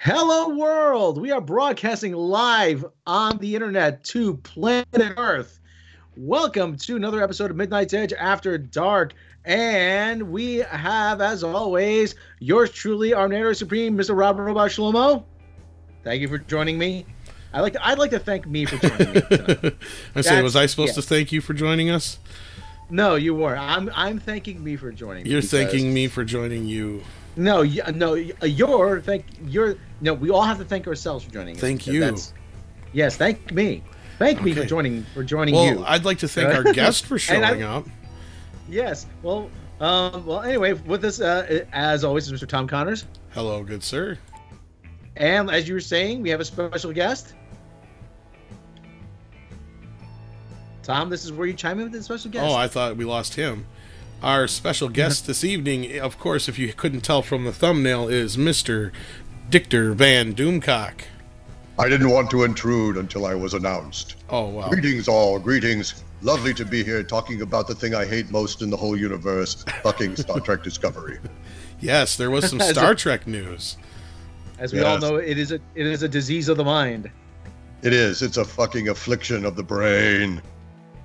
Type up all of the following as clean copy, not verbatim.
Hello, world! We are broadcasting live on the internet to planet Earth. Welcome to another episode of Midnight's Edge After Dark. And we have, as always, yours truly, our narrator supreme, Mr. Robb Shlomo. Thank you for joining me. I'd like to thank me for joining me tonight. Was I supposed to thank you for joining us? No, you weren't. I'm thanking me for joining me. You're thanking me for joining you. No, we all have to thank ourselves for joining us. Thank you. Yes, thank me. Thank me for joining you. Well, I'd like to thank our guest for showing up. Yes. Well, anyway, with us, as always, is Mr. Tom Connors. Hello, good sir. And as you were saying, we have a special guest. Tom, this is where you chime in with the special guest. Oh, I thought we lost him. Our special guest this evening, of course, if you couldn't tell from the thumbnail, is Mr. Dictor Van Doomcock. I didn't want to intrude until I was announced. Oh, wow. Greetings all, greetings. Lovely to be here talking about the thing I hate most in the whole universe, fucking Star Trek Discovery. Yes, there was some Star Trek news. As we all know, it is a disease of the mind. It is. It's a fucking affliction of the brain.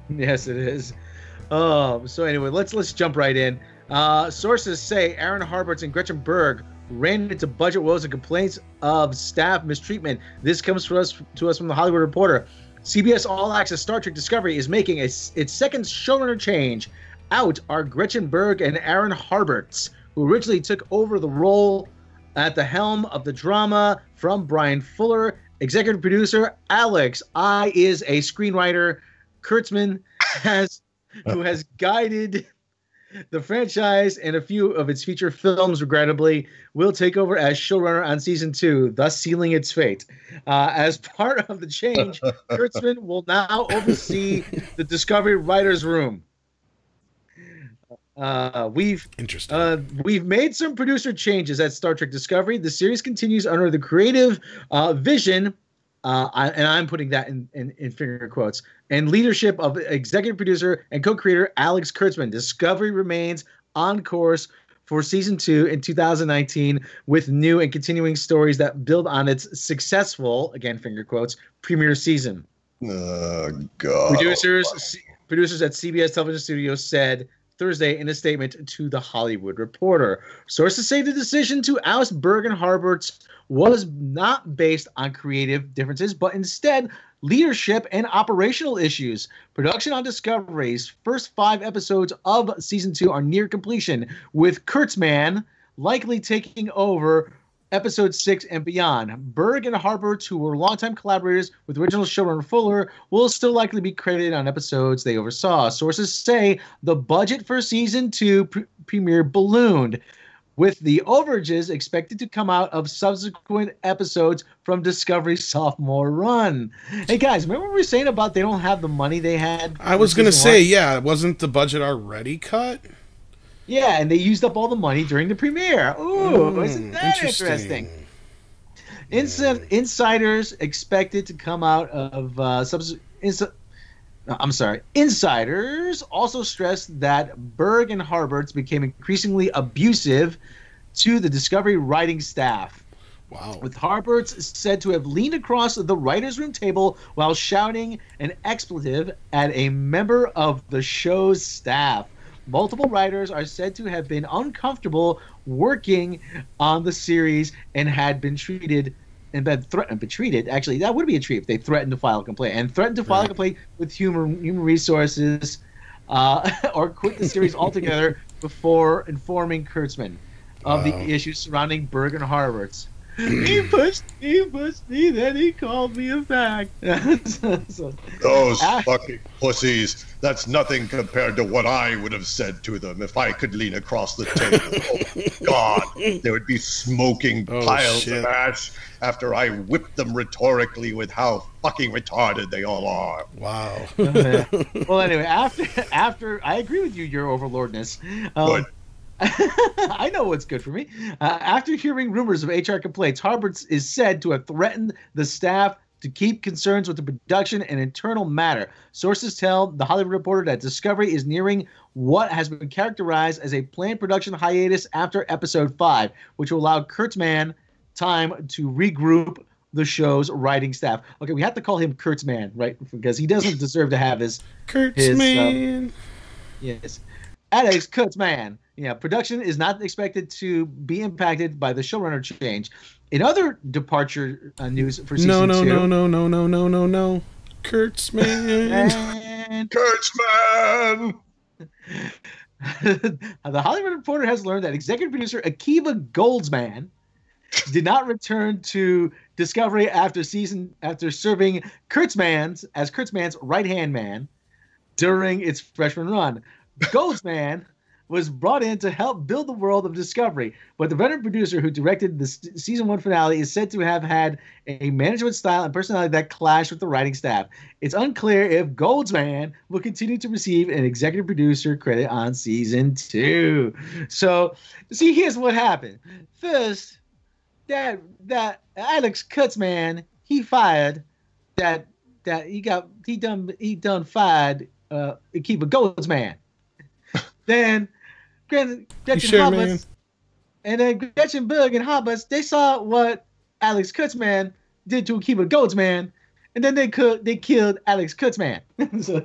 Yes, it is. So anyway, let's jump right in. Sources say Aaron Harberts and Gretchen Berg ran into budget woes and complaints of staff mistreatment. This comes to us from the Hollywood Reporter. CBS All Access Star Trek Discovery is making its second showrunner change. Out are Gretchen Berg and Aaron Harberts, who originally took over the role at the helm of the drama from Brian Fuller. Executive producer Alex I is a screenwriter. Kurtzman who has guided the franchise and a few of its feature films, regrettably, will take over as showrunner on season 2, thus sealing its fate. As part of the change, Kurtzman will now oversee the Discovery Writers' Room. We've made some producer changes at Star Trek Discovery. The series continues under the creative vision. And I'm putting that in finger quotes, and leadership of executive producer and co-creator Alex Kurtzman. Discovery remains on course for season 2 in 2019 with new and continuing stories that build on its successful, again finger quotes, premiere season. God. Producers at CBS Television Studios said Thursday in a statement to The Hollywood Reporter. Sources say the decision to oust Berg and Harberts was not based on creative differences, but instead leadership and operational issues. Production on Discovery's first 5 episodes of season 2 are near completion, with Kurtzman likely taking over episode 6 and beyond. Berg and Harberts, who were longtime collaborators with original showrunner Fuller, will still likely be credited on episodes they oversaw. Sources say the budget for season 2 premiere ballooned, with the overages expected to come out of subsequent episodes from Discovery's sophomore run. Hey guys, remember what we were saying about they don't have the money they had? I was going to say, yeah, wasn't the budget already cut? Yeah, and they used up all the money during the premiere. Ooh, isn't that interesting? Insiders expected to come out of Insiders also stressed that Berg and Harberts became increasingly abusive to the Discovery writing staff. Wow. With Harberts said to have leaned across the writer's room table while shouting an expletive at a member of the show's staff. Multiple writers are said to have been uncomfortable working on the series and had been treated actually, that would be a treat if they threatened to file a complaint a complaint with human resources or quit the series altogether before informing Kurtzman of the issues surrounding Berg and Harberts. He pushed me, then he called me a fag. Those fucking pussies. That's nothing compared to what I would have said to them if I could lean across the table. Oh, God. There would be smoking piles of ash after I whipped them rhetorically with how fucking retarded they all are. Wow. Well, anyway, after I agree with you, your overlordness. Good. I know what's good for me. After hearing rumors of HR complaints, Harberts is said to have threatened the staff to keep concerns with the production an internal matter. Sources tell The Hollywood Reporter that Discovery is nearing what has been characterized as a planned production hiatus after Episode 5, which will allow Kurtzman time to regroup the show's writing staff. Okay, we have to call him Kurtzman, right? Because he doesn't deserve to have his Kurtzman. Yes, Alex Kurtzman. Yeah, production is not expected to be impacted by the showrunner change. In other departure news for season 2, no, Kurtzman. Kurtzman. The Hollywood Reporter has learned that executive producer Akiva Goldsman did not return to Discovery after serving Kurtzman's right-hand man during its freshman run. Goldsman was brought in to help build the world of Discovery, but the veteran producer who directed the season 1 finale is said to have had a management style and personality that clashed with the writing staff. It's unclear if Goldsman will continue to receive an executive producer credit on season 2. So, see, here's what happened. First, that Alex Kurtzman, he fired he done fired Akiva Goldsman. Then Gretchen Hobbs, and then Gretchen Berg and Hobbs, they saw what Alex Kurtzman did to Akiva Goldsman, and then they killed Alex Kurtzman. so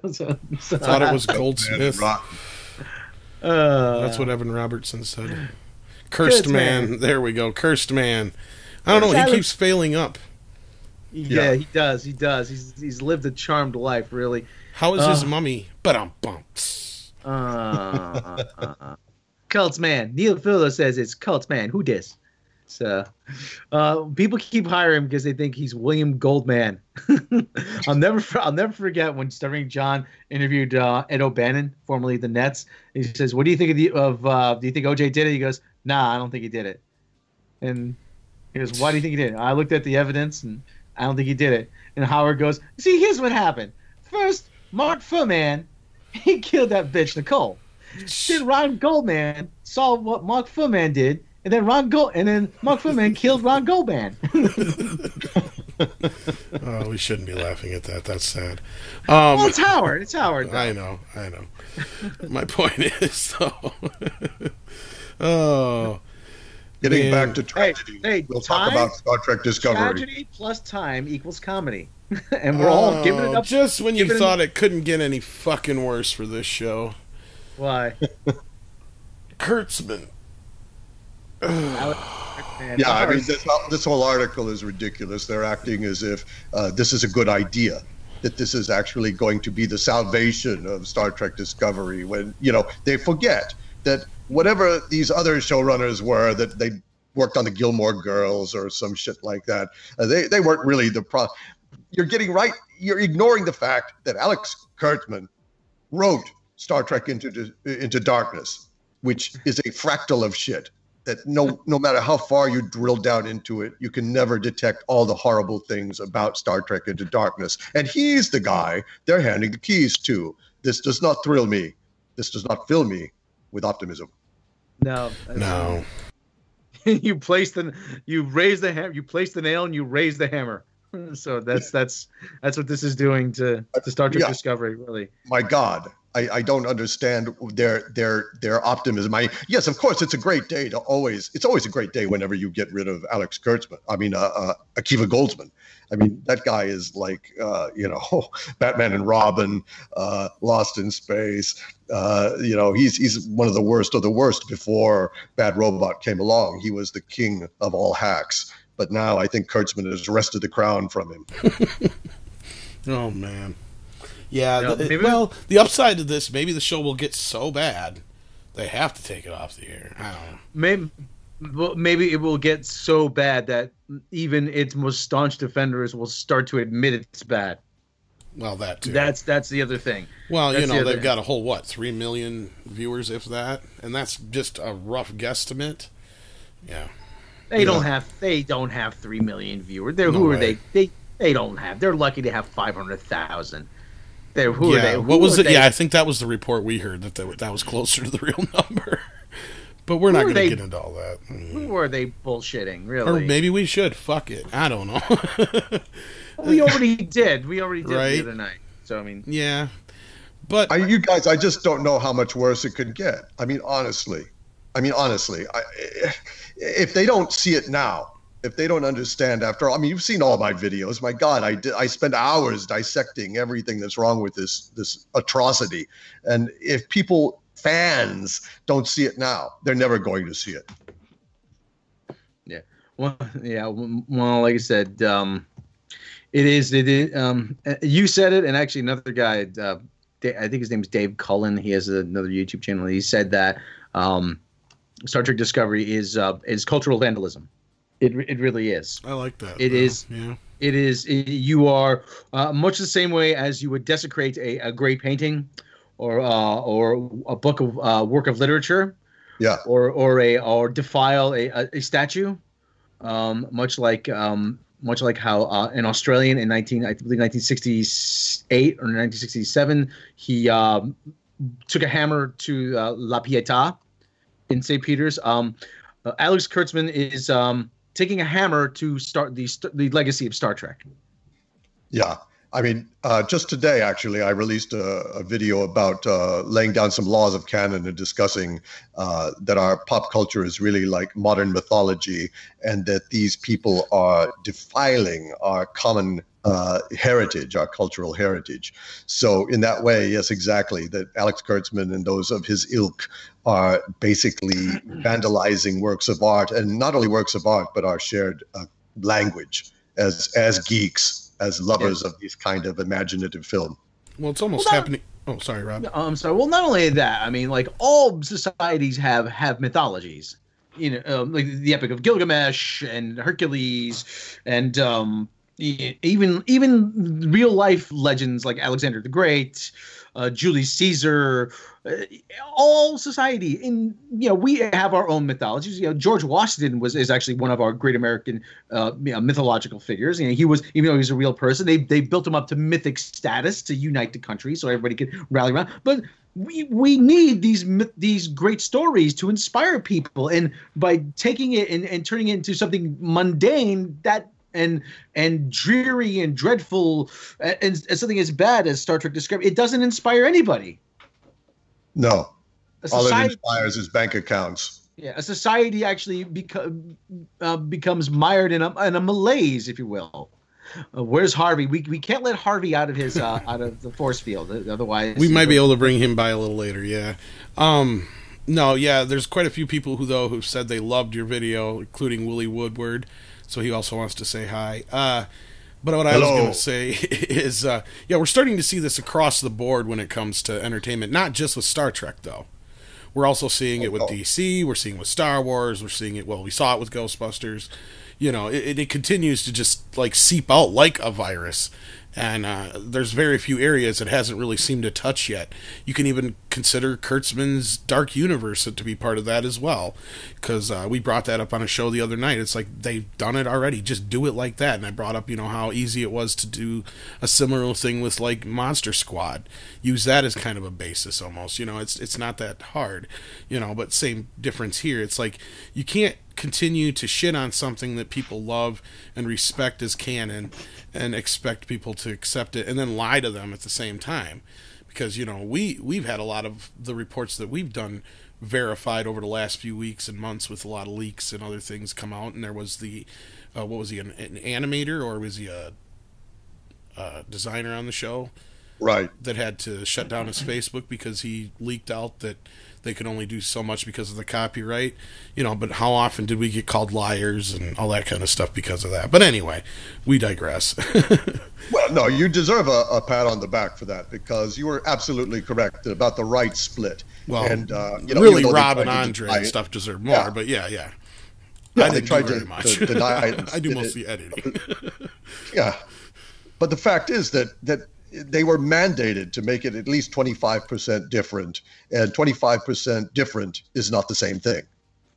thought it was Goldsmith. That's what Evan Robertson said. Cursed man. There we go. Cursed man. I don't know. He keeps failing up. Yeah, he does. He's lived a charmed life, really. How is his mummy? Ba-dum-bumps. Kurtzman. Neil Fuller says it's Kurtzman. Who dis? So people keep hiring him because they think he's William Goldman. I'll never forget when Stuttering John interviewed Ed O'Bannon, formerly the Nets. He says, "What do you think of do you think OJ did it?" He goes, "Nah, I don't think he did it." And he goes, "Why do you think he did it?" I looked at the evidence and I don't think he did it. And Howard goes, "See, here's what happened. First, Mark Furman, he killed that bitch Nicole. Then Ron Goldman saw what Mark Furman did, and then Mark Furman killed Ron Goldman." Oh, we shouldn't be laughing at that. That's sad. Well, it's Howard. It's Howard. Though. I know. My point is, though. Getting back to tragedy, we'll talk about Star Trek Discovery. Tragedy plus time equals comedy. And we're all giving it up. Just when you thought it couldn't get any fucking worse for this show. Why? Kurtzman. Yeah, I mean, this whole article is ridiculous. They're acting as if this is a good idea, that this is actually going to be the salvation of Star Trek Discovery, when, they forget that whatever these other showrunners were, that they worked on the Gilmore Girls or some shit like that, they weren't really the problem. You're ignoring the fact that Alex Kurtzman wrote Star Trek Into Darkness, which is a fractal of shit that no matter how far you drill down into it, you can never detect all the horrible things about Star Trek Into Darkness. And he's the guy they're handing the keys to. This does not thrill me. This does not fill me with optimism. No. You raise the hammer. You place the nail and you raise the hammer. So that's what this is doing to Star Trek Discovery, really. My God, I don't understand their optimism. Yes, of course, it's a great day it's always a great day whenever you get rid of Alex Kurtzman. I mean, Akiva Goldsman. I mean, that guy is like, Batman and Robin, Lost in Space. He's one of the worst of the worst before Bad Robot came along. He was the king of all hacks. But now I think Kurtzman has wrested the crown from him. Oh, man. Yeah, the upside to this, maybe the show will get so bad they have to take it off the air. I don't know. Maybe it will get so bad that even its most staunch defenders will start to admit it's bad. Well, that too. That's the other thing. Well, they've got a whole 3 million viewers, if that, and that's just a rough guesstimate. Yeah. They don't have 3 million viewers. They're lucky to have 500,000. Who are they? What was it? Yeah, I think that was the report we heard, that was closer to the real number. But we're not going to get into all that. Who are they bullshitting, really? Or maybe we should. Fuck it. I don't know. We already did. Right? The other night. So, I mean... Yeah. But... you guys, I just don't know how much worse it could get. I mean, honestly, if they don't see it now, if they don't understand after all, I mean, you've seen all my videos. My God, I spend hours dissecting everything that's wrong with this atrocity. And if fans don't see it now, they're never going to see it. Yeah. Well, yeah. Well, like I said, it is. You said it, and actually another guy, I think his name is Dave Cullen. He has another YouTube channel. He said that Star Trek Discovery is cultural vandalism. It really is. I like that. It is. Yeah. It is. You are much the same way as you would desecrate a great painting, or a book of work of literature. Yeah. Or defile a statue. Much like how an Australian in 1968 or 1967, he took a hammer to La Pietà in St. Peter's. Alex Kurtzman is taking a hammer to start the legacy of Star Trek. Yeah. I mean, just today, actually, I released a video about laying down some laws of canon and discussing that our pop culture is really like modern mythology, and that these people are defiling our common heritage, our cultural heritage. So in that way, yes, exactly, that Alex Kurtzman and those of his ilk are basically vandalizing works of art, and not only works of art, but our shared language as geeks, as lovers of these kind of imaginative film. Well, it's almost happening. Oh, sorry, Rob. I'm sorry. Well, not only that, I mean, like all societies have mythologies. You know, like the Epic of Gilgamesh and Hercules, and even real life legends like Alexander the Great, Julius Caesar. All society, we have our own mythologies. George Washington is actually one of our great American mythological figures. He was, even though he was a real person, they built him up to mythic status to unite the country so everybody could rally around. But we need these great stories to inspire people, and by taking it and turning it into something mundane and dreary and dreadful and something as bad as Star Trek Discovery, it doesn't inspire anybody. No, all it inspires is bank accounts. Yeah, a society actually becomes mired in a malaise, if you will. Where's Harvey? We can't let Harvey out of his out of the force field. Otherwise, we might be able to bring him by a little later. Yeah. No. Yeah. There's quite a few people who've said they loved your video, including Willie Woodward. So he also wants to say hi. But what I was going to say is, we're starting to see this across the board when it comes to entertainment, not just with Star Trek, though. We're also seeing it with DC. We're seeing it with Star Wars. We're seeing it, we saw it with Ghostbusters. It continues to just, seep out like a virus. And there's very few areas it hasn't really seemed to touch yet. You can even consider Kurtzman's Dark Universe to be part of that as well, because we brought that up on a show the other night. It's like they've done it already. Just do it like that. And I brought up, how easy it was to do a similar thing with Monster Squad. Use that as kind of a basis almost. It's not that hard. But same difference here. It's like you can't continue to shit on something that people love and respect as canon and expect people to accept it and then lie to them at the same time, because we've had a lot of the reports that we've done verified over the last few weeks and months with a lot of leaks and other things come out. And there was the what was he, an animator, or was he a designer on the show, right, that had to shut down his Facebook because he leaked out that they could only do so much because of the copyright, but how often did we get called liars and all that kind of stuff because of that? But anyway, we digress. Well, no, you deserve a pat on the back for that, because you were absolutely correct about the right split. Well, and, really, Rob and Andre and stuff deserve more, but yeah. I didn't do very much. Deny it. I do mostly editing. Yeah. But the fact is that they were mandated to make it at least 25% different, and 25% different is not the same thing.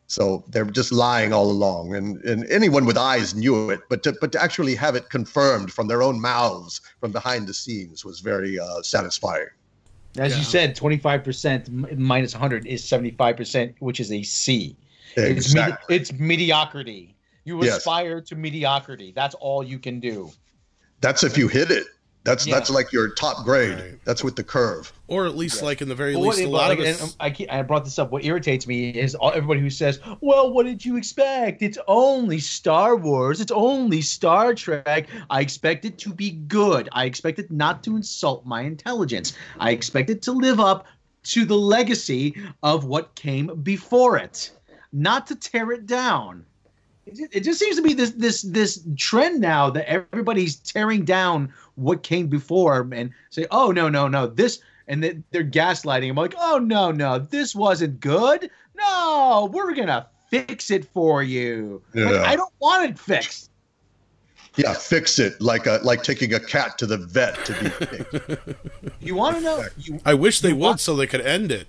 So they're just lying all along, and anyone with eyes knew it, but to actually have it confirmed from their own mouths from behind the scenes was very satisfying. As you said, 25% minus 100 is 75%, which is a C. Exactly. It's mediocrity. You aspire to mediocrity. That's all you can do. That's if you hit it. That's like your top grade. Right. That's with the curve. Or at least, like, in the very least, a lot of us... I brought this up. What irritates me is everybody who says, well, what did you expect? It's only Star Wars. It's only Star Trek. I expect it to be good. I expect it not to insult my intelligence. I expect it to live up to the legacy of what came before it, not to tear it down. It just seems to be this trend now that everybody's tearing down what came before and say, oh, no, this... And they're gaslighting. I'm like, oh, no, this wasn't good. No, we're going to fix it for you. Yeah. Like, I don't want it fixed. Yeah, fix it like taking a cat to the vet to be fixed. You want to know? I wish they would so they could end it.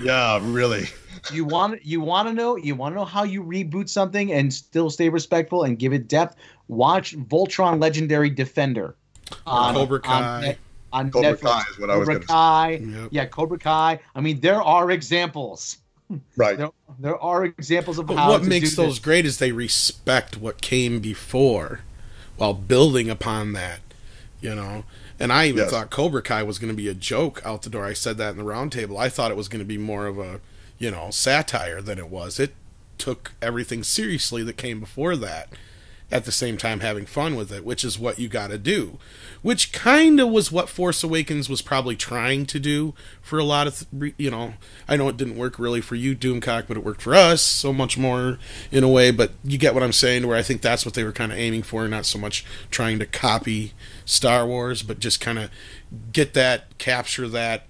Yeah, really. You want to know how you reboot something and still stay respectful and give it depth? Watch Voltron Legendary Defender. Cobra Kai. On Cobra Netflix. Kai is what I was going to say. Yep. Yeah, Cobra Kai. I mean, there are examples. Right. There are examples of but how what to makes do those this. great is they respect what came before while building upon that, you know. And I even thought Cobra Kai was going to be a joke out the door. I said that in the roundtable. I thought it was going to be more of a, you know, satire than it was. It took everything seriously that came before that, at the same time having fun with it, which is what you got to do, which kind of was what Force Awakens was probably trying to do for a lot of, you know, I know it didn't work really for you, Doomcock, but it worked for us so much more in a way, but you get what I'm saying, where I think that's what they were kind of aiming for, not so much trying to copy Star Wars, but just kind of capture that.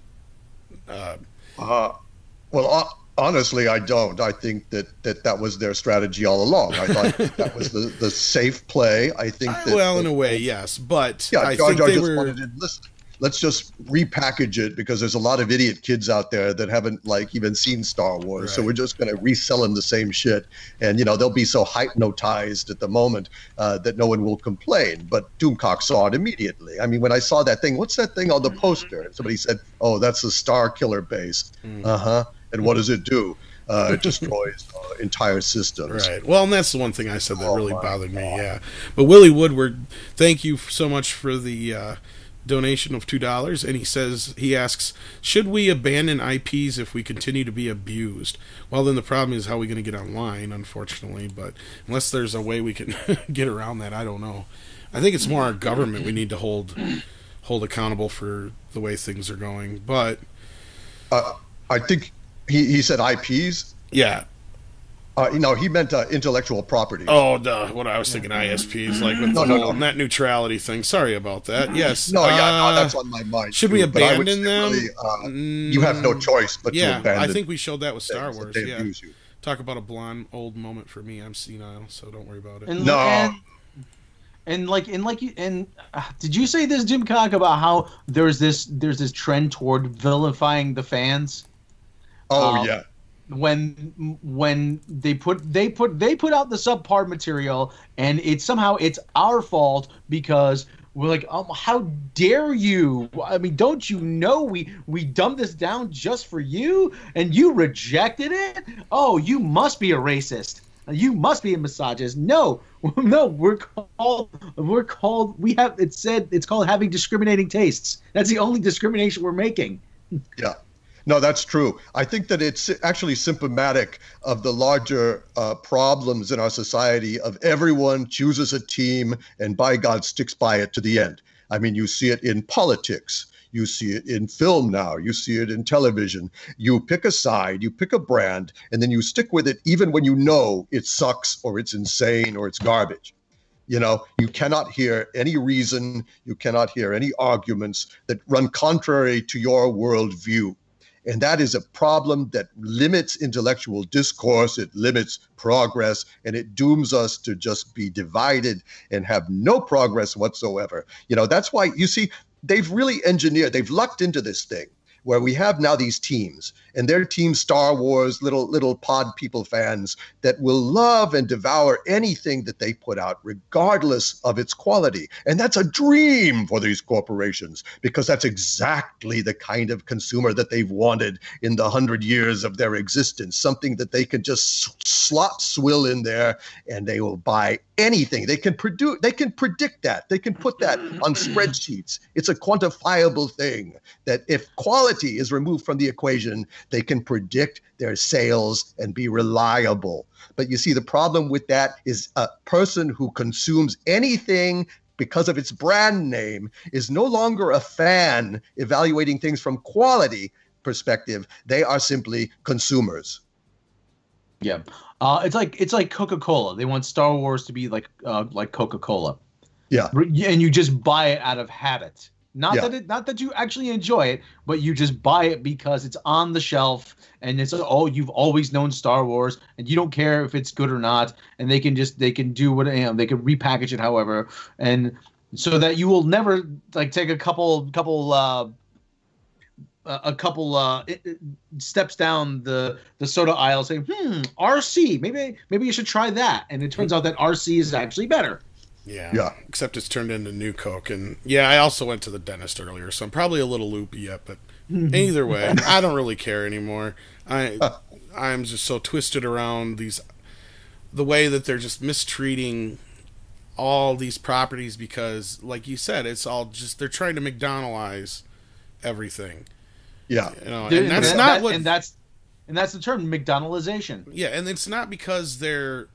Honestly, I don't. I think that was their strategy all along. I thought that was the safe play. I think that... Well, in a way, yes. But yeah, I Jar think Jar they just were... wanted to listen. Let's just repackage it because there's a lot of idiot kids out there that haven't like even seen Star Wars. Right. So we're just going to resell them the same shit. And, you know, they'll be so hypnotized at the moment that no one will complain. But Doomcock saw it immediately. I mean, when I saw that thing, what's that thing on the poster? And somebody said, oh, that's the Star Killer base. Uh-huh. And what does it do? It destroys entire systems. Right. Well, and that's the one thing I said that really bothered me, yeah. But Willie Woodward, thank you so much for the donation of $2. And he asks, should we abandon IPs if we continue to be abused? Well, then the problem is how are we going to get online, unfortunately. But unless there's a way we can get around that, I don't know. I think it's more our government we need to hold accountable for the way things are going. But I think... He said IPs? Yeah. No, he meant intellectual property. Oh, duh. What I was thinking ISPs, like with the whole net neutrality thing. Sorry about that. Yes. No, that's on my mind. Should we abandon them? Really, you have no choice but to abandon. I think we showed that with Star Wars. Yeah. Talk about a blonde old moment for me. I'm senile, so don't worry about it. And did you say this, Doomcock, about how there's this trend toward vilifying the fans? Oh yeah. When they put out the subpar material and it's our fault because we're like, how dare you? I mean, don't you know we dumbed this down just for you and you rejected it? Oh, you must be a racist. You must be a misogynist. No, it's called having discriminating tastes. That's the only discrimination we're making. Yeah. No, that's true. I think that it's actually symptomatic of the larger problems in our society of everyone chooses a team and by God sticks by it to the end. I mean, you see it in politics. You see it in film now. You see it in television. You pick a side, you pick a brand, and then you stick with it even when you know it sucks or it's insane or it's garbage. You know, you cannot hear any reason, you cannot hear any arguments that run contrary to your worldview. And that is a problem that limits intellectual discourse, it limits progress, and it dooms us to just be divided and have no progress whatsoever. You know, that's why, you see, they've really engineered, they've lucked into this thing where we have now these teams, and they're Team Star Wars, little pod people fans that will love and devour anything that they put out, regardless of its quality. And that's a dream for these corporations, because that's exactly the kind of consumer that they've wanted in the 100 years of their existence, something that they can just slop swill in there and they will buy anything. They can predict that. They can put that on spreadsheets. It's a quantifiable thing that if quality is removed from the equation, they can predict their sales and be reliable. But you see, the problem with that is a person who consumes anything because of its brand name is no longer a fan evaluating things from quality perspective. They are simply consumers. Yeah. It's like Coca-Cola. They want Star Wars to be like Coca-Cola. Yeah. And you just buy it out of habit. Not that you actually enjoy it, but you just buy it because it's on the shelf and it's you've always known Star Wars and you don't care if it's good or not, and they can do what they can repackage it however, and so that you will never like take a couple steps down the soda aisle saying, RC, maybe you should try that, and it turns out that RC is actually better. Yeah. Except it's turned into New Coke. And yeah, I also went to the dentist earlier, so I'm probably a little loopy yet, but either way, I don't really care anymore. I'm just so twisted around the way that they're just mistreating all these properties, because like you said, it's all just, they're trying to McDonald'ize everything. Yeah. And that's the term, McDonaldization. Yeah, and it's not because they're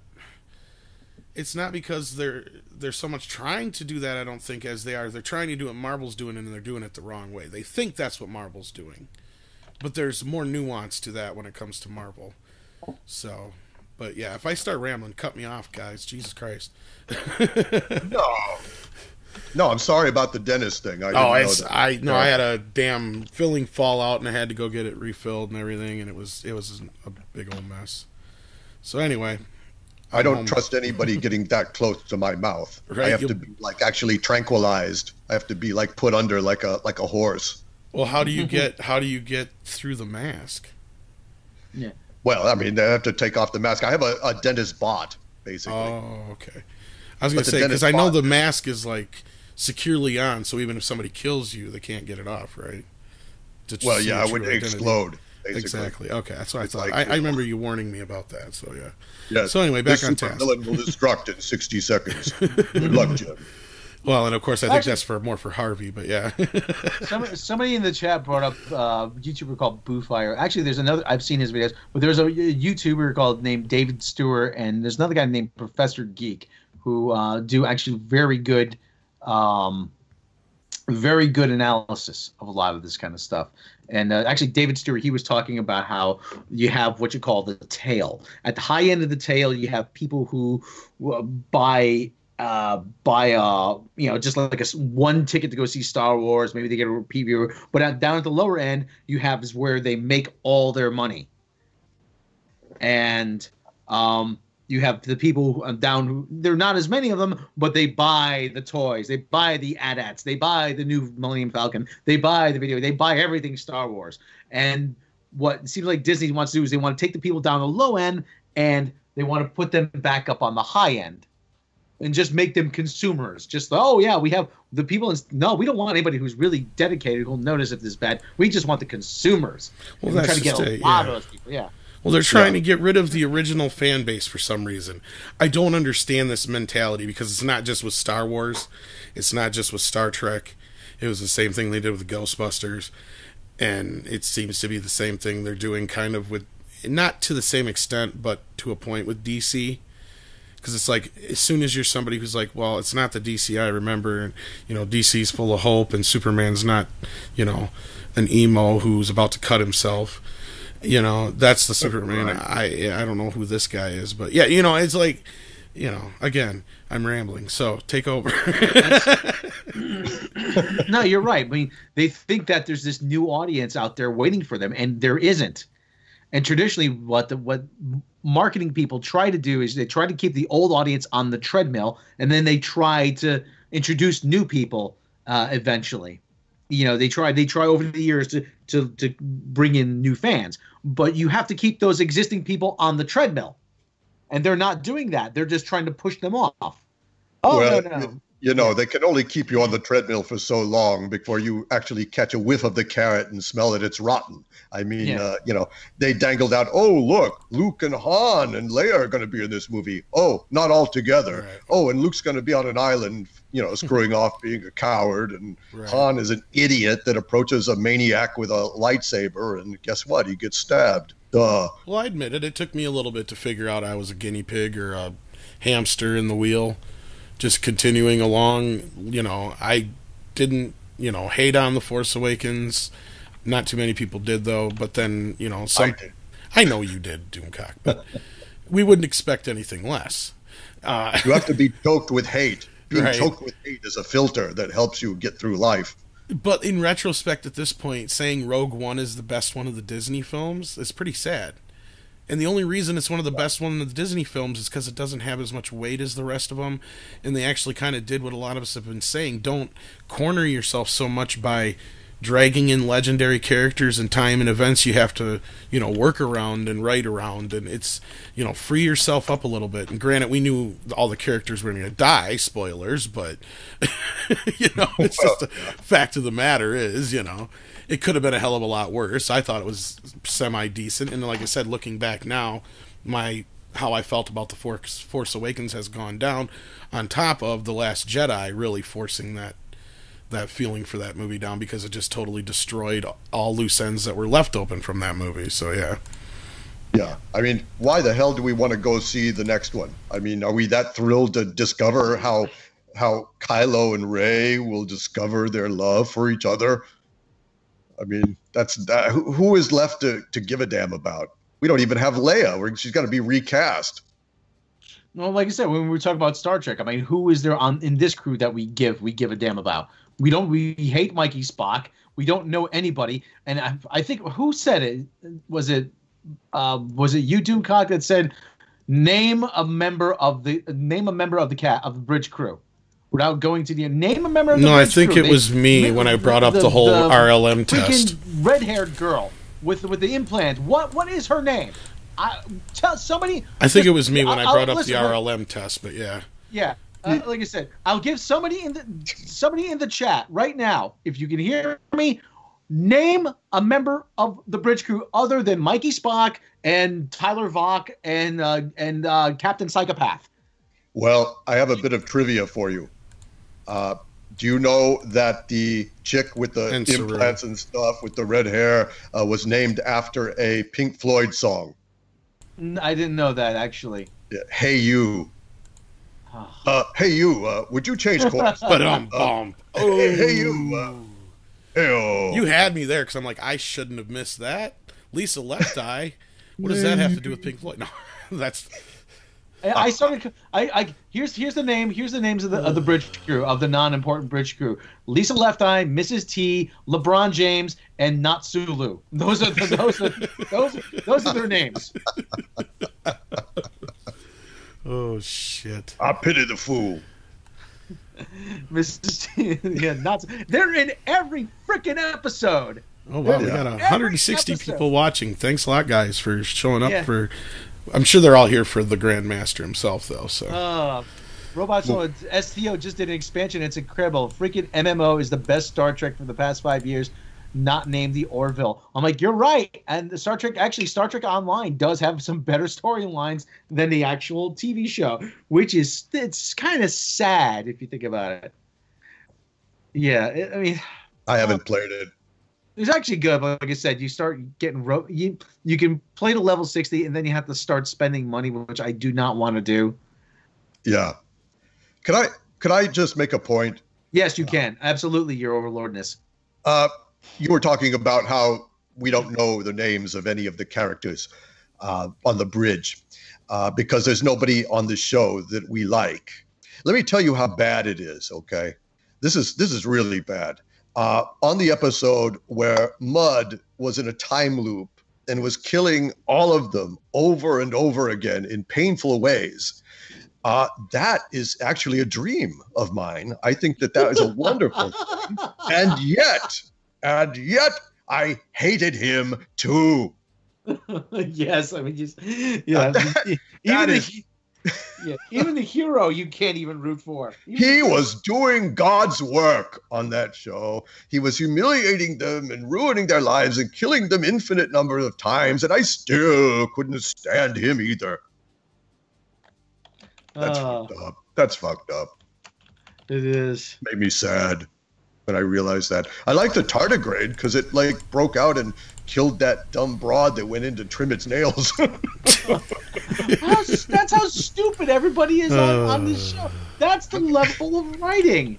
so much trying to do that, I don't think, as they are. They're trying to do what Marvel's doing, and they're doing it the wrong way. They think that's what Marvel's doing. But there's more nuance to that when it comes to Marvel. So, but yeah, if I start rambling, cut me off, guys. Jesus Christ. No, I'm sorry about the dentist thing. I had a damn filling fallout, and I had to go get it refilled and everything, and it was a big old mess. So anyway, I don't trust anybody getting that close to my mouth. Right, I have to be like actually tranquilized. I have to be like put under like a horse. Well, how do you get through the mask? Yeah. Well, I mean, they have to take off the mask. I have a dentist bot, basically. Oh, okay. I was going to say, because I know the mask is like securely on, so even if somebody kills you, they can't get it off, right? Well, yeah, it would explode. Basically. Exactly. Okay, that's what I thought. Like, I remember you warning me about that. So yeah. Yeah. So anyway, back on task. The villain will destruct in 60 seconds. Good luck, Jim. Well, and of course, I think that's more for Harvey, but yeah. somebody in the chat brought up a YouTuber called Boofire. Actually, there's another. I've seen his videos, but there's a YouTuber named David Stewart, and there's another guy named Professor Geek who do actually very good analysis of a lot of this kind of stuff. And actually, David Stewart, he was talking about how you have what you call the tail. At the high end of the tail, you have people who buy just like one ticket to go see Star Wars. Maybe they get a repeat viewer. But down at the lower end, you have is where they make all their money. And you have the people down who, there are not as many of them, but they buy the toys, they buy the AT-ATs, they buy the new Millennium Falcon, they buy the video, they buy everything Star Wars. And what it seems like Disney wants to do is they want to take the people down the low end and they want to put them back up on the high end and just make them consumers. Just, oh yeah, we have the people. No, we don't want anybody who's really dedicated who'll notice if this is bad. We just want the consumers. Well, that's trying to get a lot of those people. Yeah. Well, they're trying to get rid of the original fan base for some reason. I don't understand this mentality, because it's not just with Star Wars. It's not just with Star Trek. It was the same thing they did with Ghostbusters. And it seems to be the same thing they're doing kind of with, not to the same extent, but to a point with DC. Because it's like, as soon as you're somebody who's like, well, it's not the DC I remember, and, DC's full of hope, and Superman's not, an emo who's about to cut himself. That's the Superman. Right. I don't know who this guy is, but yeah, it's like, again, I'm rambling, so take over. No, you're right. I mean, they think that there's this new audience out there waiting for them, and there isn't. And traditionally, what marketing people try to do is they try to keep the old audience on the treadmill, and then they try to introduce new people eventually. they try over the years to bring in new fans, but you have to keep those existing people on the treadmill, and they're not doing that. They're just trying to push them off. Oh, well, no. They can only keep you on the treadmill for so long before you actually catch a whiff of the carrot and smell that it's rotten. I mean, they dangled out, oh, look, Luke and Han and Leia are going to be in this movie. Oh, not all together. Right. Oh, and Luke's going to be on an island, screwing off being a coward. And Han is an idiot that approaches a maniac with a lightsaber. And guess what? He gets stabbed. Duh. Well, I admit it. It took me a little bit to figure out I was a guinea pig or a hamster in the wheel. Just continuing along, I didn't, hate on The Force Awakens. Not too many people did, though. But then, I know you did, Doomcock, but we wouldn't expect anything less. You have to be choked with hate. Being choked with hate is a filter that helps you get through life. But in retrospect, at this point, saying Rogue One is the best one of the Disney films is pretty sad. And the only reason it's one of the best ones of the Disney films is because it doesn't have as much weight as the rest of them. And they actually kind of did what a lot of us have been saying. Don't corner yourself so much by dragging in legendary characters and time and events you have to, work around and write around. And it's, free yourself up a little bit. And granted, we knew all the characters were going to die, spoilers, but, it's just a fact of the matter is, it could have been a hell of a lot worse. I thought it was semi-decent. And like I said, looking back now, how I felt about The Force Awakens has gone down, on top of The Last Jedi really forcing that feeling for that movie down, because it just totally destroyed all loose ends that were left open from that movie. So, yeah. Yeah. I mean, why the hell do we want to go see the next one? I mean, are we that thrilled to discover how Kylo and Rey will discover their love for each other? I mean, who is left to give a damn about? We don't even have Leia. She's got to be recast. Well, like I said, when we talk about Star Trek, I mean, who is there in this crew that we give a damn about? We hate Mikey Spock. We don't know anybody. And I think, who said it? Was it you, Doomcock, that said name a member of the bridge crew? Without going to the name a member of the I think crew. It was me when I brought up the whole RLM test. Red-haired girl with the implant. What is her name? Tell somebody. I think it was me when I brought up the RLM test, but yeah. Yeah, like I said, I'll give somebody in the chat right now, if you can hear me, name a member of the bridge crew other than Mikey Spock and Tyler Vach and Captain Psychopath. Well, I have a bit of trivia for you. Do you know that the chick with the implants and stuff with the red hair was named after a Pink Floyd song? I didn't know that, actually. Yeah. Hey, you. Hey, you. Would you change course? Hey, you. Hey-oh. You had me there, because I'm like, I shouldn't have missed that. Lisa Left Eye. What does that have to do with Pink Floyd? No, that's... I started. Here's the name. Here's the names of the bridge crew, of the non-important bridge crew: Lisa Left Eye, Mrs. T, LeBron James, and Not Sulu. Those are their names. Oh shit! I pity the fool. Mrs. T, yeah, they're in every freaking episode. Oh wow, we got 160 people watching. Thanks a lot, guys, for showing up for. I'm sure they're all here for the Grandmaster himself, though. So, Robots STO just did an expansion. It's incredible. Freaking MMO is the best Star Trek for the past 5 years, not named the Orville. I'm like, you're right. And the Star Trek Online does have some better storylines than the actual TV show, it's kind of sad if you think about it. Yeah, I mean, I haven't played it. It's actually good, but like I said, you start getting you can play to level 60, and then you have to start spending money, which I do not want to do. Yeah. Could I just make a point? Yes, you can. Absolutely, your overlordness. You were talking about how we don't know the names of any of the characters on the bridge because there's nobody on the show that we like. Let me tell you how bad it is, okay? This is really bad. On the episode where Mud was in a time loop and was killing all of them over and over again in painful ways, That is actually a dream of mine. I think that is a wonderful thing. And yet, I hated him too. Yes, I mean, just even the hero you can't even root for. He was doing God's work on that show. He was humiliating them and ruining their lives and killing them infinite number of times, and I still couldn't stand him either. That's fucked up. That's fucked up. It is. Made me sad when I realized that. I like the tardigrade because it like broke out and killed that dumb broad that went in to trim its nails. That's how stupid everybody is on this show. That's the level of writing.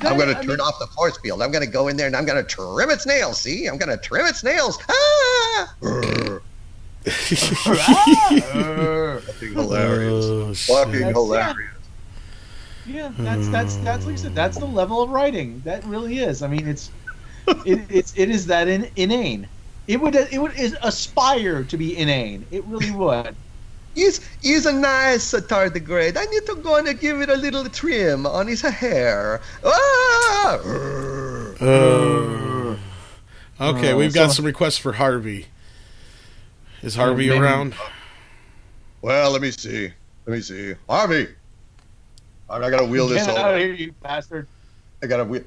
I'm going to turn off the force field. I'm going to go in there and I'm going to trim its nails. See? I'm going to trim its nails. Ah! Fucking hilarious. Fucking hilarious. Yeah, that's like I said, that's the level of writing. That really is. I mean, it is that inane. It would aspire to be inane. It really would. He's a nice tardigrade. I need to go and give it a little trim on his hair. Ah! Okay, we've got some requests for Harvey. Is Harvey around? Well, let me see. Harvey, I gotta wheel this over. Get out of here, you bastard! I gotta wheel.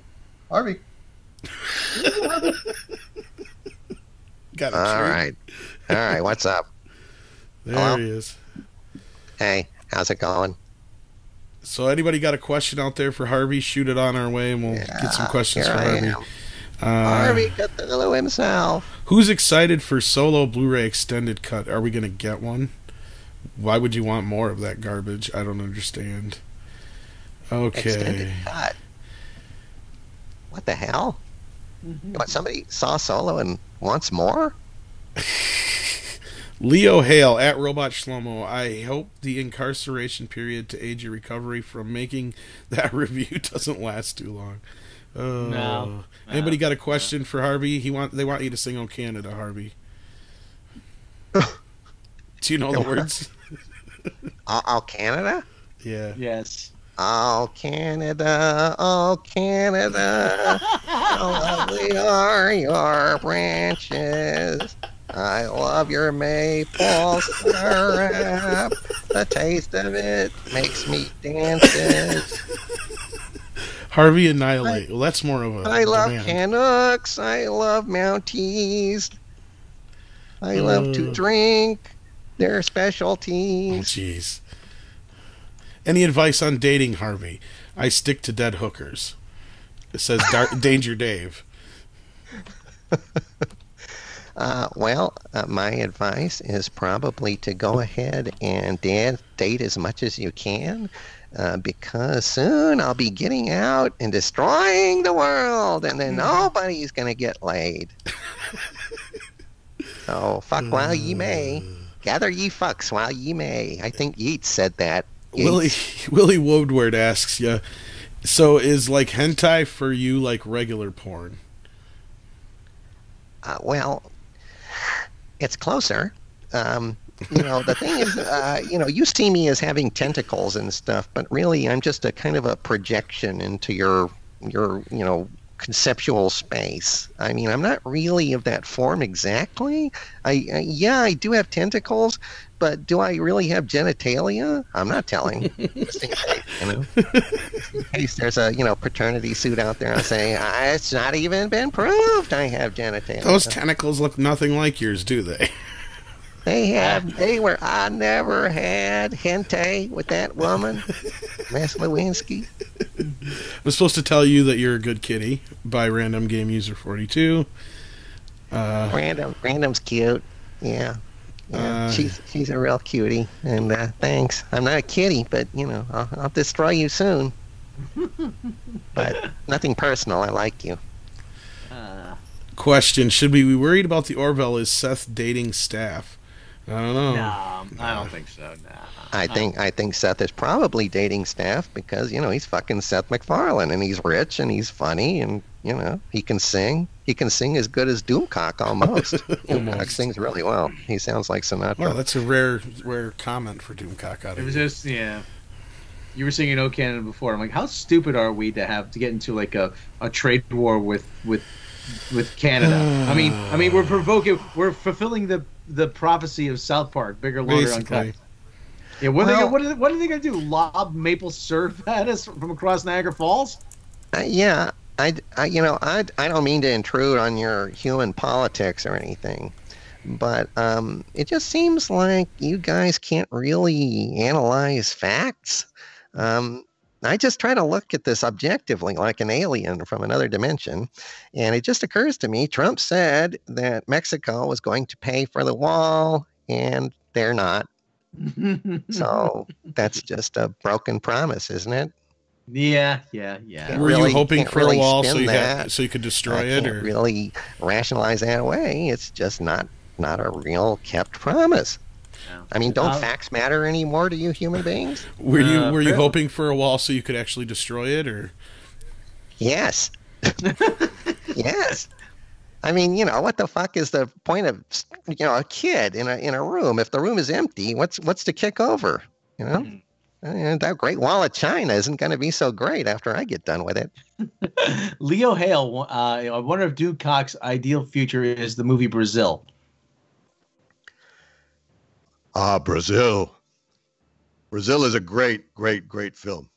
Harvey. Got him. All right. What's up? There Hello? he is. Hey, how's it going? So, anybody got a question out there for Harvey? Shoot it on our way, and we'll get some questions for Harvey. Harvey Cthulhu himself. Who's excited for Solo Blu-ray extended cut? Are we gonna get one? Why would you want more of that garbage? I don't understand. Okay. Extended cut. What the hell? Mm-hmm. What, somebody saw Solo and wants more? Leo Hale at Robot Shlomo. I hope the incarceration period to aid your recovery from making that review doesn't last too long. No. Anybody got a question for Harvey? They want you to sing "Oh Canada," Harvey. Do you know the words? Oh, Canada? Yeah. Yes. Oh, Canada, how lovely are your branches. I love your maple syrup. The taste of it makes me dance. Harvey Annihilate. Well, that's more of a I love demand. Canucks. I love Mounties. I love to drink their Oh, specialties. jeez. Any advice on dating, Harvey? I stick to dead hookers. It says Danger Dave. My advice is probably to go ahead and date as much as you can, because soon I'll be getting out and destroying the world, and then nobody's going to get laid. So fuck while ye may. Gather ye fucks while ye may. I think Yeats said that. Willie Woodward asks you, so is like hentai for you like regular porn? It's closer. The thing is, you see me as having tentacles and stuff, but really I'm just a kind of a projection into your conceptual space. I mean, I'm not really of that form exactly. I do have tentacles, but do I really have genitalia? I'm not telling. Just in case, in case there's a paternity suit out there and saying it's not even been proved I have genitalia. Those tentacles look nothing like yours, do they? I never had hentai with that woman, Miss Lewinsky. I'm supposed to tell you that you're a good kitty by Random Game User 42. Random's cute. Yeah. She's a real cutie, and thanks. I'm not a kitty, but I'll destroy you soon. But nothing personal. I like you. Question: should we be worried about the Orville? Is Seth dating Staff? I don't know. No, I don't think so. No. I think Seth is probably dating Staff because he's fucking Seth MacFarlane, and he's rich and he's funny, and he can sing. He can sing as good as Doomcock almost. Doomcock sings really well. He sounds like Sinatra. Well, that's a rare comment for Doomcock out of It was just You were singing "O Canada" before. I'm like, how stupid are we to get into like a trade war with Canada? I mean, we're fulfilling the prophecy of South Park, bigger, longer, uncut. Yeah, what are they going to do? Lob maple syrup at us from across Niagara Falls? Yeah, I don't mean to intrude on your human politics or anything, but it just seems like you guys can't really analyze facts. I just try to look at this objectively, like an alien from another dimension, and it just occurs to me, Trump said that Mexico was going to pay for the wall, and they're not. So that's just a broken promise, isn't it? Yeah. Were you hoping for a wall so you could destroy it? Can't really rationalize that away. It's just not a real kept promise. No. I mean, don't facts matter anymore to you human beings? Were you hoping for a wall so you could actually destroy it, or? Yes. Yes. I mean, what the fuck is the point of, a kid in a room? If the room is empty, what's to kick over? And that Great Wall of China isn't going to be so great after I get done with it. Leo Hale, I wonder if Doomcock's ideal future is the movie Brazil. Brazil. Brazil is a great, great, great film.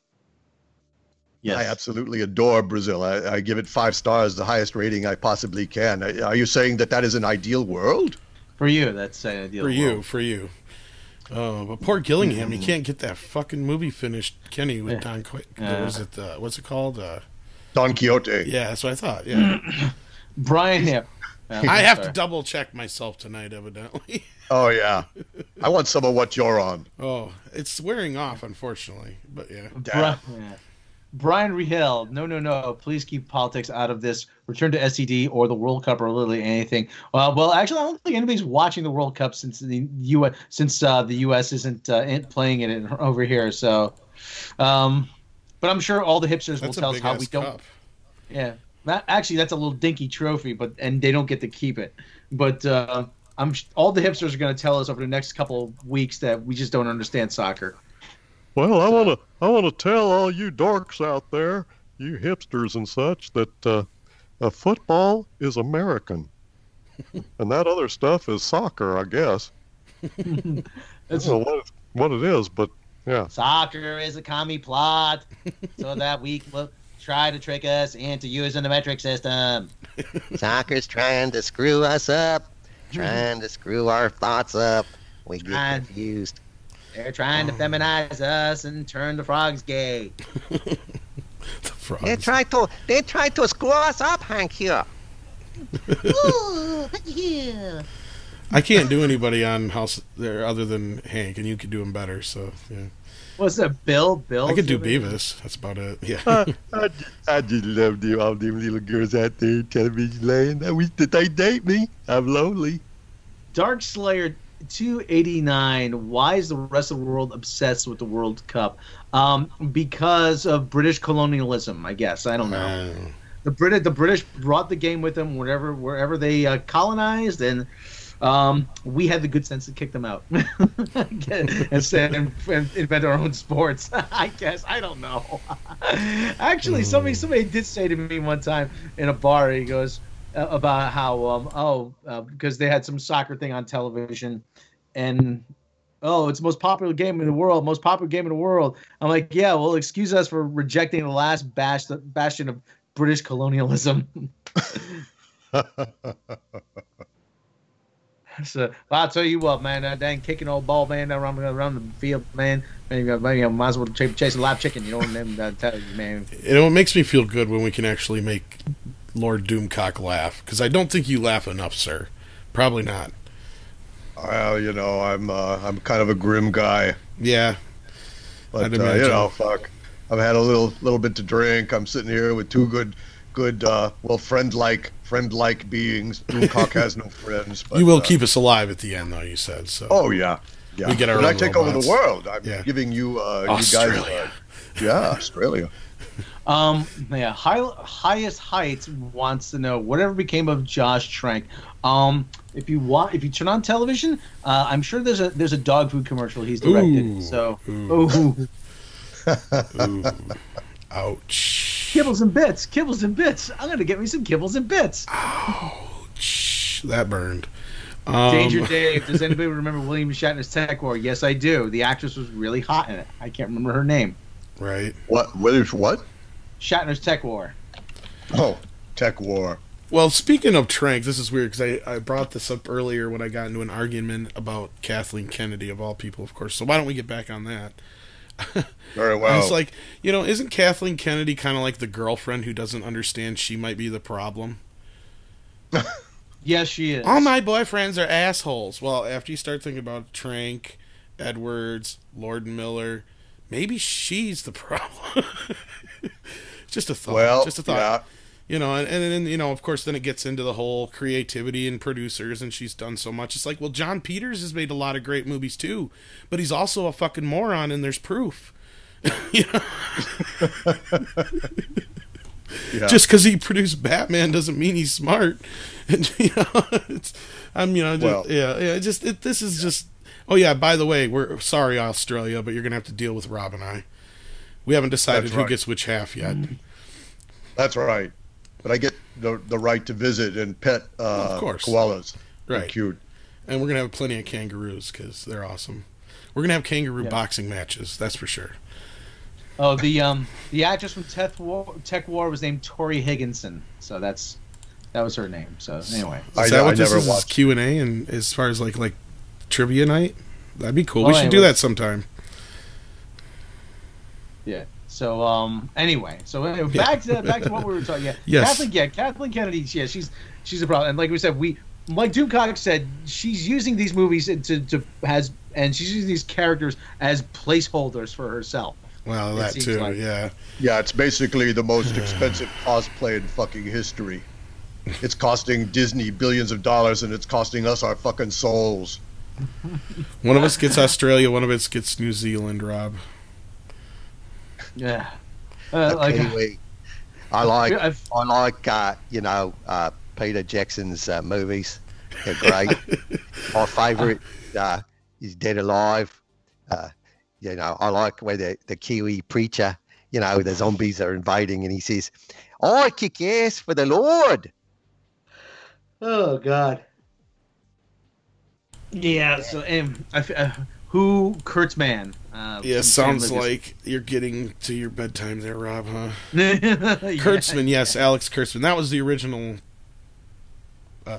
Yes. I absolutely adore Brazil. I give it 5 stars, the highest rating I possibly can. Are you saying that is an ideal world? For you, that's an ideal world. For you. But poor Gillingham, he can't get that fucking movie finished, Kenny, with Don Quixote. What's it called? Don Quixote. Yeah, that's what I thought, yeah. Brian, I have to double check myself tonight, evidently. Oh, yeah. I want some of what you're on. Oh, it's wearing off, unfortunately. But yeah. Brian Rehel, no. Please keep politics out of this. Return to SED or the World Cup or literally anything. Well, actually, I don't think anybody's watching the World Cup since the U.S. isn't playing it over here. So, but I'm sure all the hipsters will tell us how we don't. Cup. Yeah, actually, that's a little dinky trophy, and they don't get to keep it. But all the hipsters are going to tell us over the next couple of weeks that we just don't understand soccer. Well, I want to tell all you dorks out there, you hipsters and such, that football is American, and that other stuff is soccer, I guess. That's what it is, but yeah. Soccer is a commie plot, so that we will try to trick us into using the metric system. Soccer's trying to screw us up, trying to screw our thoughts up. We get confused. They're trying to feminize us and turn the frogs gay. The frogs. They try to screw us up, Hank here. Ooh, yeah. I can't do anybody on House there other than Hank, and you could do him better. So yeah. What's that, Bill? I could do Beavis. That's about it. Yeah. I just love all them little girls out there in television land. I wish that they date me. I'm lonely. Dark Slayer 289. Why is the rest of the world obsessed with the World Cup? Because of British colonialism, I guess. I don't know. The British brought the game with them wherever they colonized, and we had the good sense to kick them out and invent our own sports. I guess. I don't know. Actually, somebody did say to me one time in a bar. He goes about how because they had some soccer thing on television, and it's the most popular game in the world. I'm like, yeah, well, excuse us for rejecting the last bastion of British colonialism. So I'll tell you what, man, that dang kicking old ball, man, around the field, man, might as well chase a live chicken, you know what I'm telling you, man. It makes me feel good when we can actually make Lord Doomcock laugh, because I don't think you laugh enough, sir. Probably not. Well, I'm kind of a grim guy. Yeah, but fuck, I've had a little bit to drink. I'm sitting here with two good, friend-like beings. Doomcock has no friends. But, you will keep us alive at the end, though. You said so. Oh yeah. We get our own I take robots. Over the world. I'm giving you, Australia. You guys. Australia. Highest Heights wants to know whatever became of Josh Trank. If you turn on television, I'm sure there's a dog food commercial he's directed. Ooh. Ouch. Kibbles and bits. Kibbles and bits. I'm going to get me some kibbles and bits. Ouch. That burned. Danger Dave. Does anybody remember William Shatner's Tech War? Yes, I do. The actress was really hot in it. I can't remember her name. Right. What? What? Shatner's Tech War. Oh, Tech War. Well, speaking of tranks, this is weird because I brought this up earlier when I got into an argument about Kathleen Kennedy, of all people, of course. So why don't we get back on that? Very well. It's like, isn't Kathleen Kennedy kind of like the girlfriend who doesn't understand she might be the problem? Yes, she is. All my boyfriends are assholes. Well, after you start thinking about Trank, Edwards, Lord and Miller, maybe she's the problem. Just a thought. Well, just a thought. Yeah. And then, of course, then it gets into the whole creativity and producers, and she's done so much. It's like, well, John Peters has made a lot of great movies, too, but he's also a fucking moron, and there's proof. Yeah. Just because he produced Batman doesn't mean he's smart. And, this is just... Oh, yeah, by the way, we're sorry, Australia, but you're going to have to deal with Rob and I. We haven't decided who gets which half yet. That's right. But I get the right to visit and pet of course. Koalas. Right. They're cute. And we're going to have plenty of kangaroos because they're awesome. We're going to have kangaroo boxing matches, that's for sure. Oh, the actress from Tech War was named Tori Higginson. So that was her name. So anyway. Is that what this is, Q&A and as far as like trivia night? That'd be cool. We should do that sometime. Yeah. So anyway, back to what we were talking. Yeah, yes. Kathleen Kennedy. Yeah, she's a problem. And like we said, like Doomcock said, she's using these movies and she's using these characters as placeholders for herself. Well, that too. Like. Yeah. Yeah, it's basically the most expensive cosplay in fucking history. It's costing Disney billions of dollars, and it's costing us our fucking souls. One of us gets Australia, one of us gets New Zealand, Rob. Yeah. Anyway, I like Peter Jackson's movies. They're great. My favourite is Dead Alive. I like where the Kiwi preacher, the zombies are invading, and he says, "I kick ass for the Lord." Oh God. Yeah. So, who Kurtzman? Yeah, sounds like you're getting to your bedtime there, Rob, huh? Kurtzman, yes, Alex Kurtzman. That was the original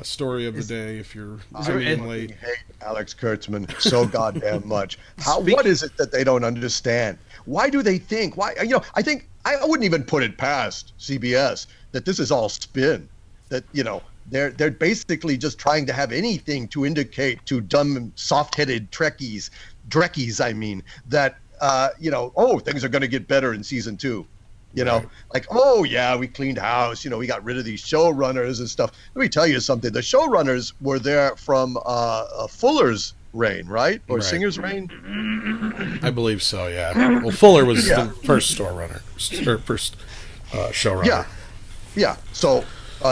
story of the day, if you're running late. I hate Alex Kurtzman so goddamn much. What is it that they don't understand? Why do they think? Why? I think I wouldn't even put it past CBS that this is all spin. That they're basically just trying to have anything to indicate to dumb, soft-headed Dreckies, that things are going to get better in season 2. Like, oh yeah, we cleaned house. We got rid of these showrunners and stuff. Let me tell you something. The showrunners were there from Fuller's reign, right? Or Singer's reign? I believe so. Yeah. Well, Fuller was the first first showrunner. Yeah. So.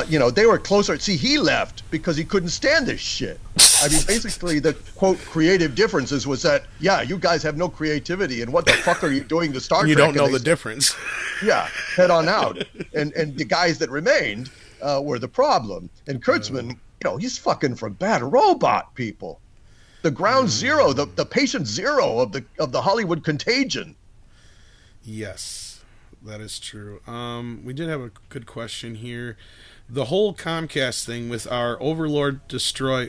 They were closer. See, he left because he couldn't stand this shit. I mean, basically, the quote creative differences was that, you guys have no creativity, and what the fuck are you doing to Star Trek? You don't know the difference. Yeah, head on out. And the guys that remained were the problem. And Kurtzman, he's fucking from Bad Robot, people. The ground zero, the patient zero of the Hollywood contagion. Yes, that is true. We did have a good question here. The whole Comcast thing with our Overlord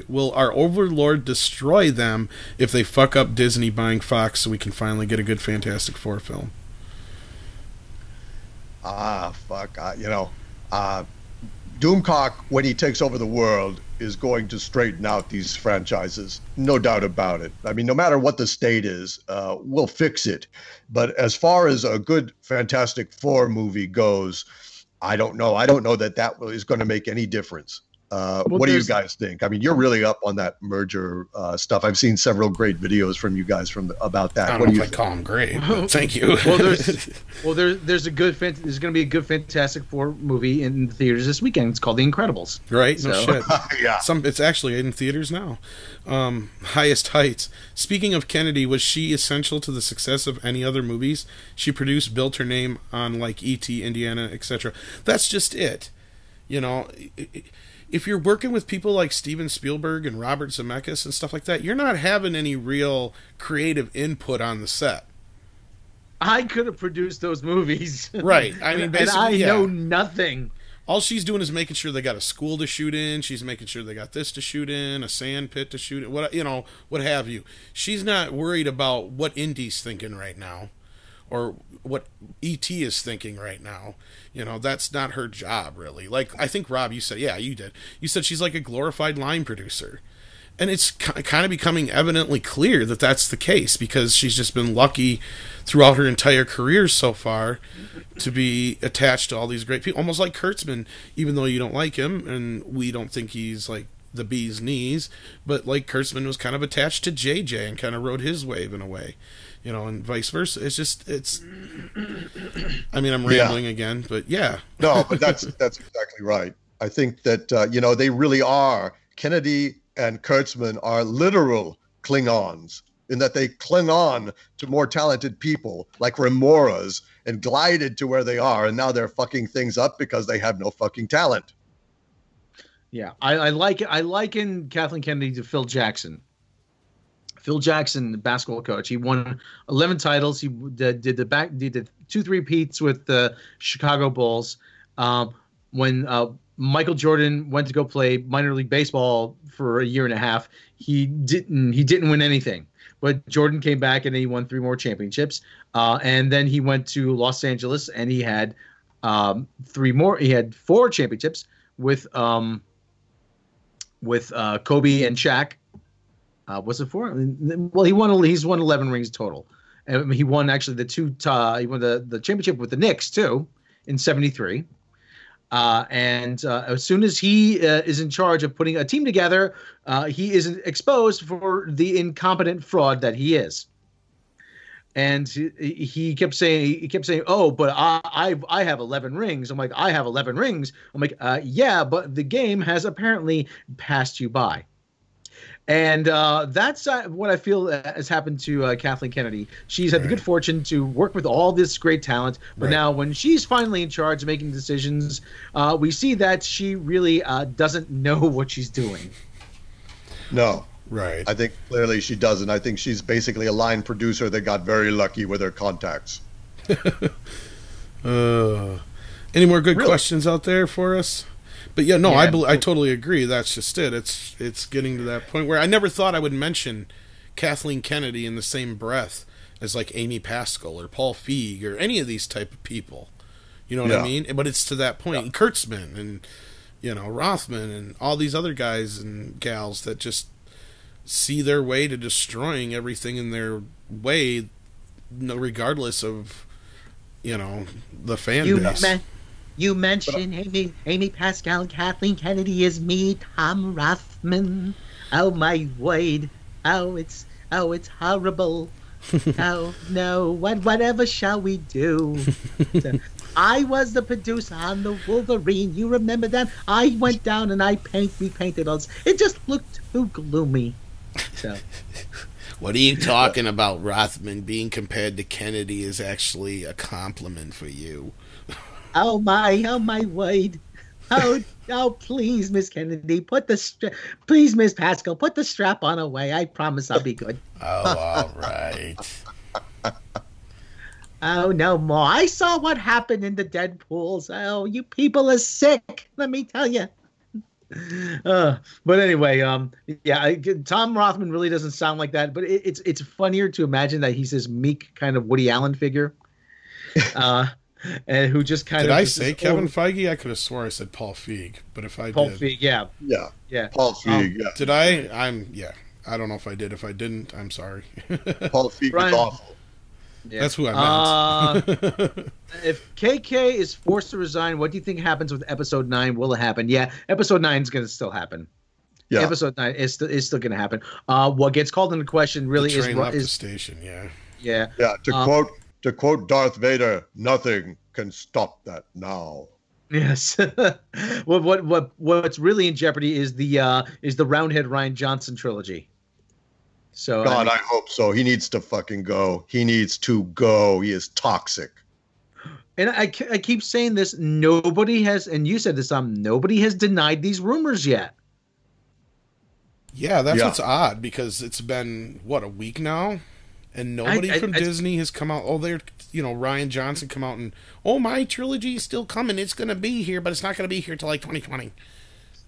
will our Overlord destroy them if they fuck up Disney buying Fox so we can finally get a good Fantastic Four film? Doomcock, when he takes over the world, is going to straighten out these franchises. No doubt about it. I mean, no matter what the state is, we'll fix it. But as far as a good Fantastic Four movie goes, I don't know. I don't know that is going to make any difference. What do you guys think? I mean, you're really up on that merger stuff. I've seen several great videos from you guys about that. I don't know if I call them great, but thank you. there's going to be a good Fantastic Four movie in theaters this weekend. It's called The Incredibles. Right? No shit. Yeah. It's actually in theaters now. Highest Heights. Speaking of Kennedy, was she essential to the success of any other movies she produced, built her name on, like E.T., Indiana, etc.? That's just it. You know, if you're working with people like Steven Spielberg and Robert Zemeckis and stuff like that, you're not having any real creative input on the set. I could have produced those movies. Right. I mean, basically, and I know nothing. All she's doing is making sure they got a school to shoot in. She's making sure they got this to shoot in, a sand pit to shoot in, what have you. She's not worried about what Indy's thinking right now, or what E.T. is thinking right now. You know, that's not her job, really. Like, I think, Rob, you said, yeah, you did. You said she's like a glorified line producer. And it's kind of becoming evidently clear that that's the case, because she's just been lucky throughout her entire career so far to be attached to all these great people. Almost like Kurtzman, even though you don't like him, and we don't think he's like the bee's knees, but like Kurtzman was kind of attached to JJ and kind of rode his wave in a way. You know, and vice versa. I mean, I'm rambling again, but yeah. No, but that's exactly right. I think that, they really are. Kennedy and Kurtzman are literal Klingons, in that they cling on to more talented people like Remoras and glided to where they are, and now they're fucking things up because they have no fucking talent. Yeah, I liken Kathleen Kennedy to Phil Jackson. Phil Jackson, the basketball coach, he won 11 titles. He did 2-3-peats with the Chicago Bulls. When Michael Jordan went to go play minor league baseball for a year and a half, he didn't win anything. But Jordan came back and he won 3 more championships. And then he went to Los Angeles and he had 3 more. He had 4 championships with Kobe and Shaq. Was it 4? Well, he's won 11 rings total. And he won actually he won the championship with the Knicks too in '73. And as soon as he is in charge of putting a team together, he is exposed for the incompetent fraud that he is. And he kept saying, "Oh, but I have 11 rings." I'm like, "I have 11 rings." I'm like, "Yeah, but the game has apparently passed you by." And that's what I feel has happened to Kathleen Kennedy. She's had the good fortune to work with all this great talent, but now when she's finally in charge of making decisions, we see that she really doesn't know what she's doing. No. Right. I think clearly she doesn't. I think she's basically a line producer that got very lucky with her contacts. Any more good questions out there for us? But yeah, no, I totally agree. That's just it. It's getting to that point where I never thought I would mention Kathleen Kennedy in the same breath as like Amy Pascal or Paul Feig or any of these type of people. You know what I mean? But it's to that point. And Kurtzman and Rothman and all these other guys and gals that just see their way to destroying everything in their way, regardless of the fan base. You mentioned Amy Pascal and Kathleen Kennedy is me, Tom Rothman. Oh my word! Oh, it's horrible. Oh no! Whatever shall we do? I was the producer on the Wolverine. You remember that? I went down and we painted us. It just looked too gloomy. So. What are you talking about? Rothman being compared to Kennedy is actually a compliment for you. Oh my word. Oh, please, Miss Kennedy, please, Miss Pascal, put the strap on away. I promise I'll be good. Oh, all right. Oh, no more. I saw what happened in the Deadpools. Oh, you people are sick, let me tell you. But anyway, Tom Rothman really doesn't sound like that, but it's funnier to imagine that he's this meek kind of Woody Allen figure. And who just kind did of... I say Kevin Feige? I could have sworn I said Paul Feig, but if I Paul did... Feig, yeah. Paul Feig, yeah. Did I? I don't know if I did. If I didn't, I'm sorry. Paul Feig is awful. Yeah. That's who I meant. If KK is forced to resign, what do you think happens with episode 9? Will it happen? Yeah, episode 9 is going to still happen. Yeah. Episode 9 is still going to happen. What gets called into question really the train left the is station. Yeah. yeah. Yeah. To quote Darth Vader, nothing can stop that now. Yes. What's really in jeopardy is the Roundhead Ryan Johnson trilogy. So God, I hope so. He needs to fucking go. He needs to go. He is toxic. And I keep saying this. Nobody has, and you said this, nobody has denied these rumors yet. Yeah, that's what's odd, because it's been, what, a week now? And nobody from Disney has come out. Oh, Ryan Johnson come out and, my trilogy is still coming. It's going to be here, but it's not going to be here till like 2020.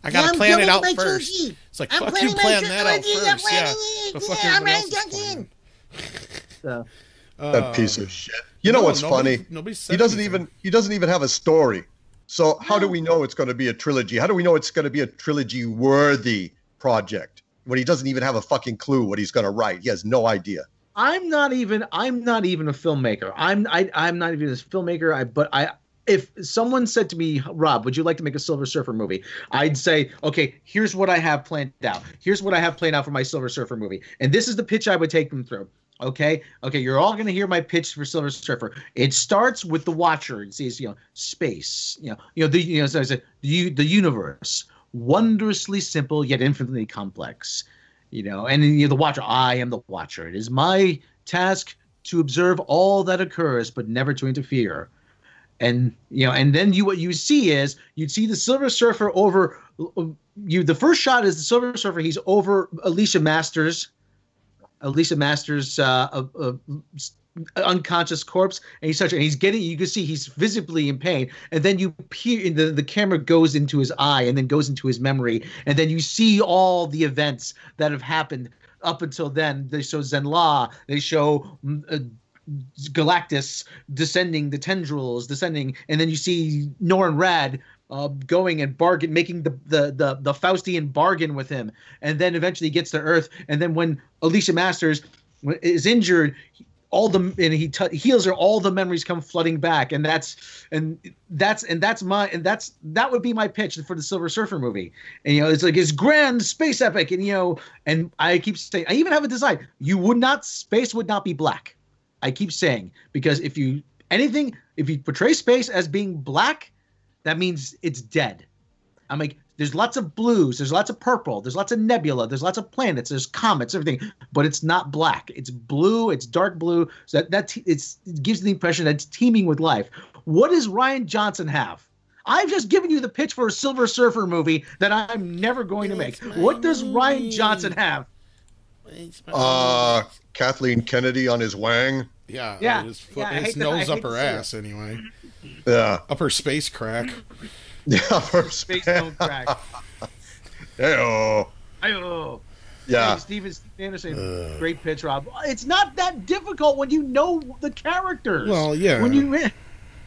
I got to plan it out first. Trilogy. It's like, fuck you, plan that out first. I'm Ryan Johnson. That piece of shit. You know what's funny? He doesn't even have a story. So how do we know it's going to be a trilogy? How do we know it's going to be a trilogy worthy project when he doesn't even have a fucking clue what he's going to write? He has no idea. I'm not even a filmmaker. I'm not even a filmmaker. If someone said to me, Rob, would you like to make a Silver Surfer movie? I'd say, okay, here's what I have planned out. Here's what I have planned out for my Silver Surfer movie. And this is the pitch I would take them through. Okay, you're all going to hear my pitch for Silver Surfer. It starts with the Watcher. It says, space, the universe, wondrously simple yet infinitely complex. And the Watcher, I am the Watcher. It is my task to observe all that occurs, but never to interfere. And then what you see is you'd see the Silver Surfer over the first shot is the Silver Surfer. He's over Alicia Masters' unconscious corpse, and he's getting. You can see he's visibly in pain, and then the camera goes into his eye, and then goes into his memory, and then you see all the events that have happened up until then. They show Zenla. They show Galactus descending, the tendrils descending, and then you see Norrin Rad going and making the Faustian bargain with him, and then eventually gets to Earth. And then when Alicia Masters is injured, he heals her, all the memories come flooding back, and that would be my pitch for the Silver Surfer movie. And it's like his grand space epic, and I keep saying, I even have a design. Space would not be black. I keep saying, because if you portray space as being black, that means it's dead. I'm like, there's lots of blues, there's lots of purple, there's lots of nebula, there's lots of planets, there's comets, everything, but it's not black. It's blue, it's dark blue. So it gives the impression that it's teeming with life. What does Ryan Johnson have? I've just given you the pitch for a Silver Surfer movie that I'm never going to make. What does Ryan Johnson have? Kathleen Kennedy on his wang. Yeah. His nose up her ass, anyway. Yeah. Up her space crack. Yeah, her space don't crack. Hey-oh. Yeah. Hey, Steven Anderson, great pitch, Rob. It's not that difficult when you know the characters. Well, yeah.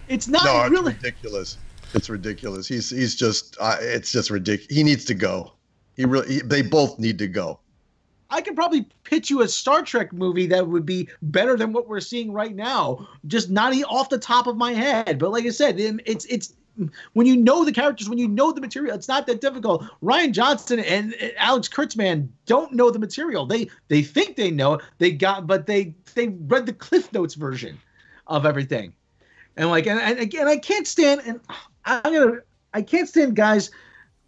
It's not really ridiculous. It's ridiculous. He's just it's just ridiculous. He needs to go. They both need to go. I could probably pitch you a Star Trek movie that would be better than what we're seeing right now, just not off the top of my head. But like I said, it's when you know the characters, when you know the material, it's not that difficult. Ryan Johnson and Alex Kurtzman don't know the material. They think they know. But they read the Cliff Notes version of everything, and again, I can't stand. And I can't stand guys.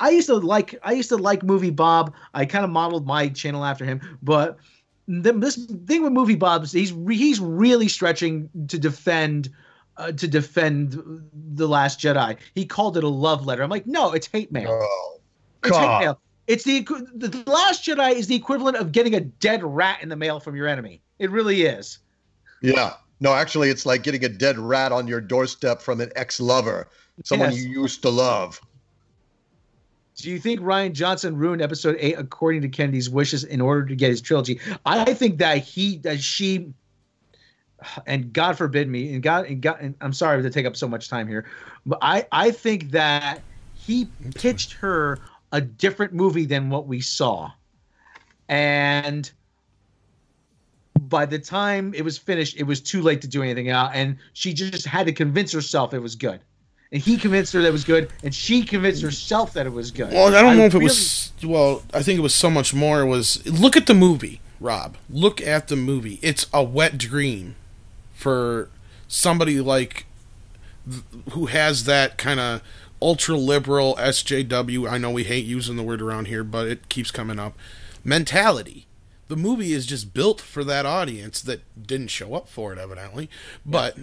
I used to like Movie Bob. I kind of modeled my channel after him, but this thing with Movie Bob, he's really stretching to defend The Last Jedi. He called it a love letter. I'm like, no, it's hate mail. Oh, it's hate mail. It's the Last Jedi is the equivalent of getting a dead rat in the mail from your enemy. It really is. Yeah. No, actually, it's like getting a dead rat on your doorstep from an ex-lover, someone you used to love. Do you think Ryan Johnson ruined episode 8 according to Kennedy's wishes in order to get his trilogy? I think that she, and God forbid me, and I'm sorry to take up so much time here, but I think that he pitched her a different movie than what we saw. And by the time it was finished, it was too late to do anything out, and she just had to convince herself it was good. And he convinced her that it was good, and she convinced herself that it was good. Well, I don't know if it was... Well, I think it was so much more was... Look at the movie, Rob. Look at the movie. It's a wet dream for somebody like... who has that kind of ultra-liberal SJW, I know we hate using the word around here, but it keeps coming up, mentality. The movie is just built for that audience that didn't show up for it, evidently. But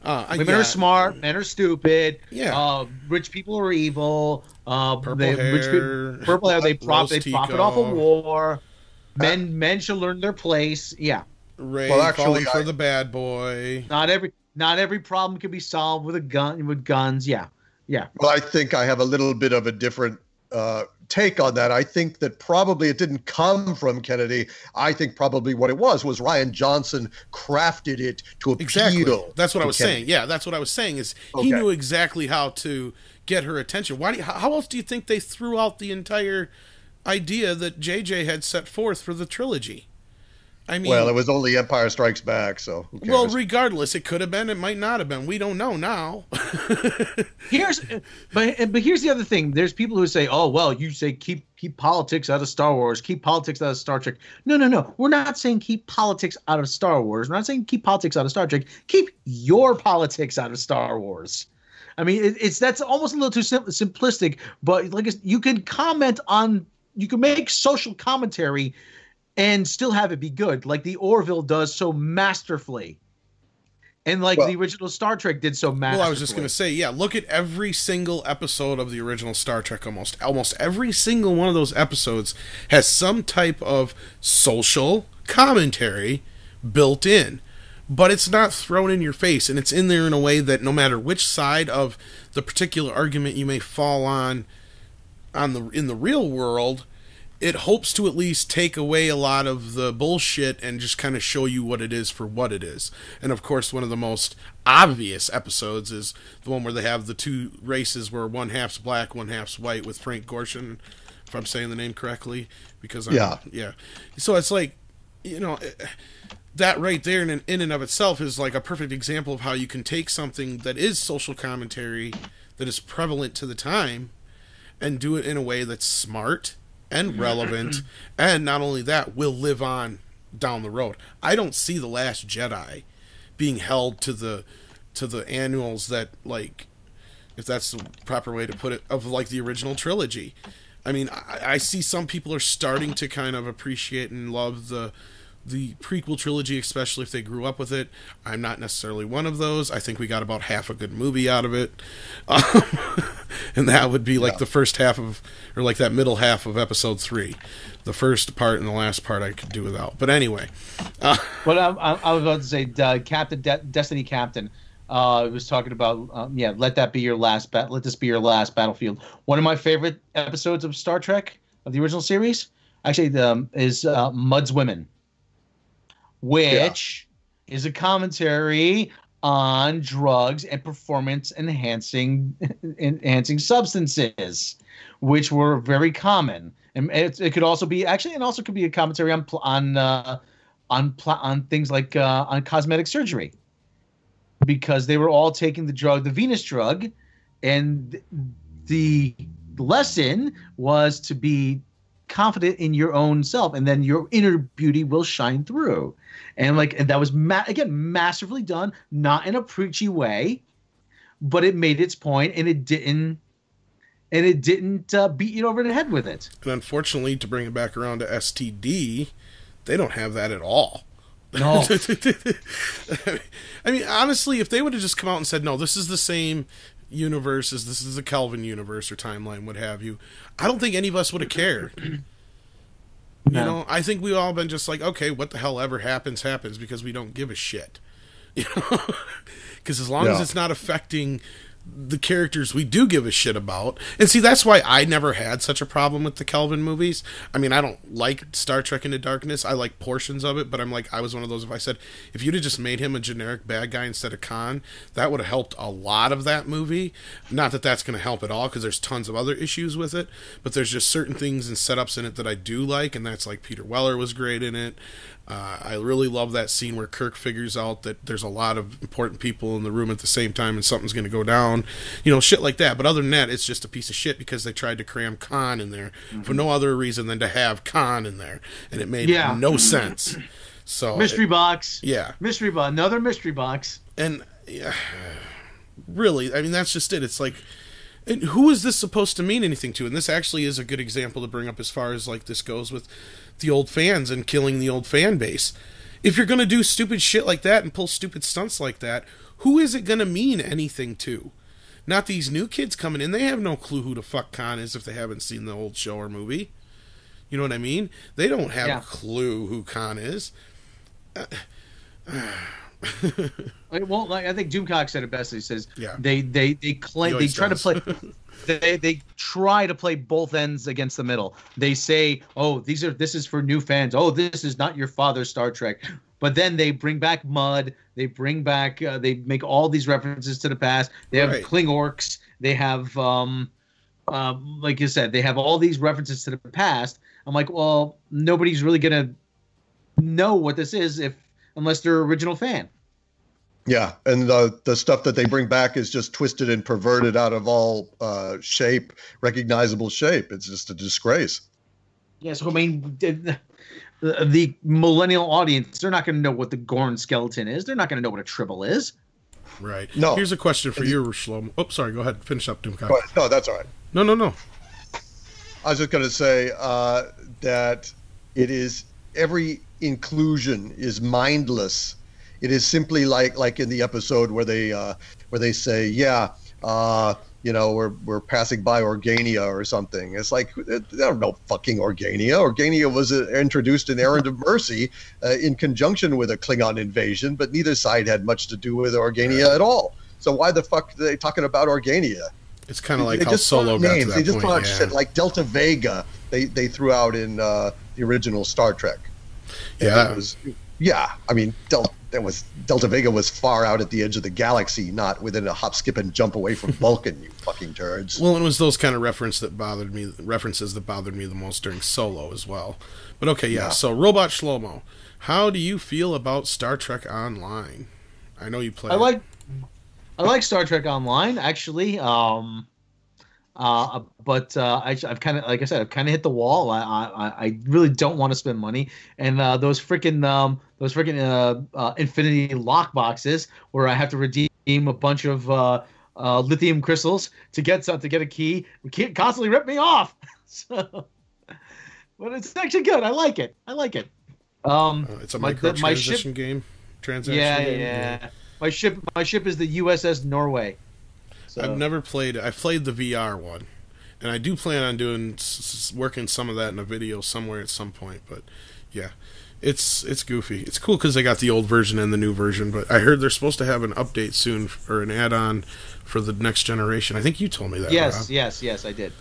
women are smart, men are stupid. Yeah, rich people are evil. Purple hair, purple hair. They profit off of war. Men should learn their place. Yeah. Ray falling for the bad boy. Not every problem can be solved with a gun with guns. Yeah. Well, I think I have a little bit of a different take on that. I think that probably it didn't come from Kennedy. I think probably what it was Rian Johnson crafted it to appeal. Exactly. That's what I was saying. Yeah, that's what I was saying is he knew exactly how to get her attention. How else do you think they threw out the entire idea that JJ had set forth for the trilogy? I mean, well, it was only Empire Strikes Back, so who cares? Well, regardless, it could have been, it might not have been. We don't know now. Here's the other thing. There's people who say, "Oh, well, you say keep politics out of Star Wars, keep politics out of Star Trek." No. We're not saying keep politics out of Star Wars. We're not saying keep politics out of Star Trek. Keep your politics out of Star Wars. I mean, that's almost a little too simplistic. But like you can make social commentary and still have it be good, like the Orville does so masterfully. And like the original Star Trek did so masterfully. Well, I was just going to say, yeah, look at every single episode of the original Star Trek. Almost every single one of those episodes has some type of social commentary built in. But it's not thrown in your face, and it's in there in a way that no matter which side of the particular argument you may fall on in the real world, it hopes to at least take away a lot of the bullshit and just kind of show you what it is for what it is. And of course, one of the most obvious episodes is the one where they have the two races where one half's black, one half's white, with Frank Gorshin, if I'm saying the name correctly. Because yeah. So it's like, that right there in and of itself is like a perfect example of how you can take something that is social commentary, that is prevalent to the time, and do it in a way that's smart and relevant, and not only that, will live on down the road. I don't see The Last Jedi being held to the annuals that, like, if that's the proper way to put it, of like the original trilogy. I mean, I see some people are starting to kind of appreciate and love the prequel trilogy, especially if they grew up with it. I'm not necessarily one of those. I think we got about half a good movie out of it. And that would be like the first half of, or like that middle half of episode 3. The first part and the last part I could do without. But anyway. What I was about to say, Destiny Captain was talking about, let this be your last battlefield. One of my favorite episodes of Star Trek, of the original series, actually is Mudd's Women, which is a commentary on drugs and performance enhancing substances, which were very common. And it could also be could be a commentary on things like on cosmetic surgery, because they were all taking the Venus drug, and the lesson was to be confident in your own self, and then your inner beauty will shine through. And that was masterfully done, not in a preachy way, but it made its point, and it didn't beat you over the head with it. And unfortunately, to bring it back around to STD, they don't have that at all. No. I mean, honestly, if they would have just come out and said, no, this is the same universe as this is the Kelvin universe or timeline, what have you, I don't think any of us would have cared. No. I think we've all been just like, okay, what the hell ever happens, because we don't give a shit. Because as long as it's not affecting the characters we do give a shit about. And see, that's why I never had such a problem with the Kelvin movies. I mean, I don't like Star Trek Into Darkness. I like portions of it, but I was one of those, if you'd have just made him a generic bad guy instead of Khan, that would have helped a lot of that movie. Not that that's going to help at all, because there's tons of other issues with it, but there's just certain things and setups in it that I do like, and that's like Peter Weller was great in it. I really love that scene where Kirk figures out that there's a lot of important people in the room at the same time and something's going to go down. Shit like that. But other than that, it's just a piece of shit because they tried to cram Khan in there for no other reason than to have Khan in there. And it made no sense. So mystery box. Yeah. Mystery box. Another mystery box. And really, I mean, that's just it. It's like, and who is this supposed to mean anything to? And this actually is a good example to bring up as far as like this goes with the old fans and killing the old fan base. If you're going to do stupid shit like that and pull stupid stunts like that, who is it going to mean anything to? Not these new kids coming in. They have no clue who the fuck Khan is if they haven't seen the old show or movie. You know what I mean? They don't have a clue who Khan is. Well, I think Doomcock said it best. He says they claim He try does. to play they try to play both ends against the middle. They say, "Oh, this is for new fans. Oh, this is not your father's Star Trek." But then they bring back Mud. They bring back. They make all these references to the past. They have Klingorks. They have, like you said, they have all these references to the past. I'm like, well, nobody's really gonna know what this is unless they're an original fan. Yeah, and the stuff that they bring back is just twisted and perverted out of all recognizable shape. It's just a disgrace. Yeah, so I mean, the millennial audience, they're not going to know what the Gorn skeleton is. They're not going to know what a Tribble is. Right. No. Here's a question for you, Shlomo. Oh, sorry. Go ahead. Finish up, Doomcock. No, that's all right. No. I was just going to say that it is every inclusion is mindless. It is simply like in the episode where they say, we're passing by Organia or something. It's like, there's no fucking Organia. Organia was introduced in Errand of Mercy in conjunction with a Klingon invasion, but neither side had much to do with Organia at all. So why the fuck are they talking about Organia? It's kind of like how Solo got to that They just point. threw out shit like Delta Vega. They threw out in the original Star Trek. Yeah. Delta Vega was far out at the edge of the galaxy, not within a hop, skip, and jump away from Vulcan. You fucking turds. Well, it was those kind of references that bothered me the most during Solo as well. But okay, yeah. So Robot Shlomo, how do you feel about Star Trek Online? I know you play. I like Star Trek Online actually. But I've kind of, like I said, I've kind of hit the wall. I really don't want to spend money, and those freaking Infinity lock boxes where I have to redeem a bunch of lithium crystals to get a key. We can't constantly rip me off. So, but it's actually good. I like it. It's a micro-transition game. Yeah. My ship is the USS Norway. So. I've never played it. I played the VR one, and I do plan on working some of that in a video somewhere at some point. But yeah, it's goofy. It's cool because they got the old version and the new version. But I heard they're supposed to have an update soon or an add-on for the next generation. I think you told me that. Yes, Rob. yes, I did.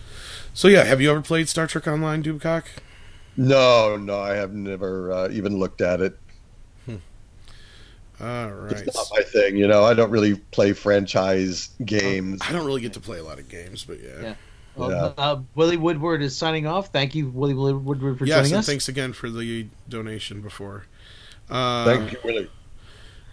So yeah, have you ever played Star Trek Online, Doomcock? No, I have never even looked at it. All right. It's not my thing, I don't really play franchise games. I don't really get to play a lot of games, but yeah. Well, Willie Woodward is signing off. Thank you, Willie Woodward, for joining us. Yes, thanks again for the donation before. Thank you, Willie.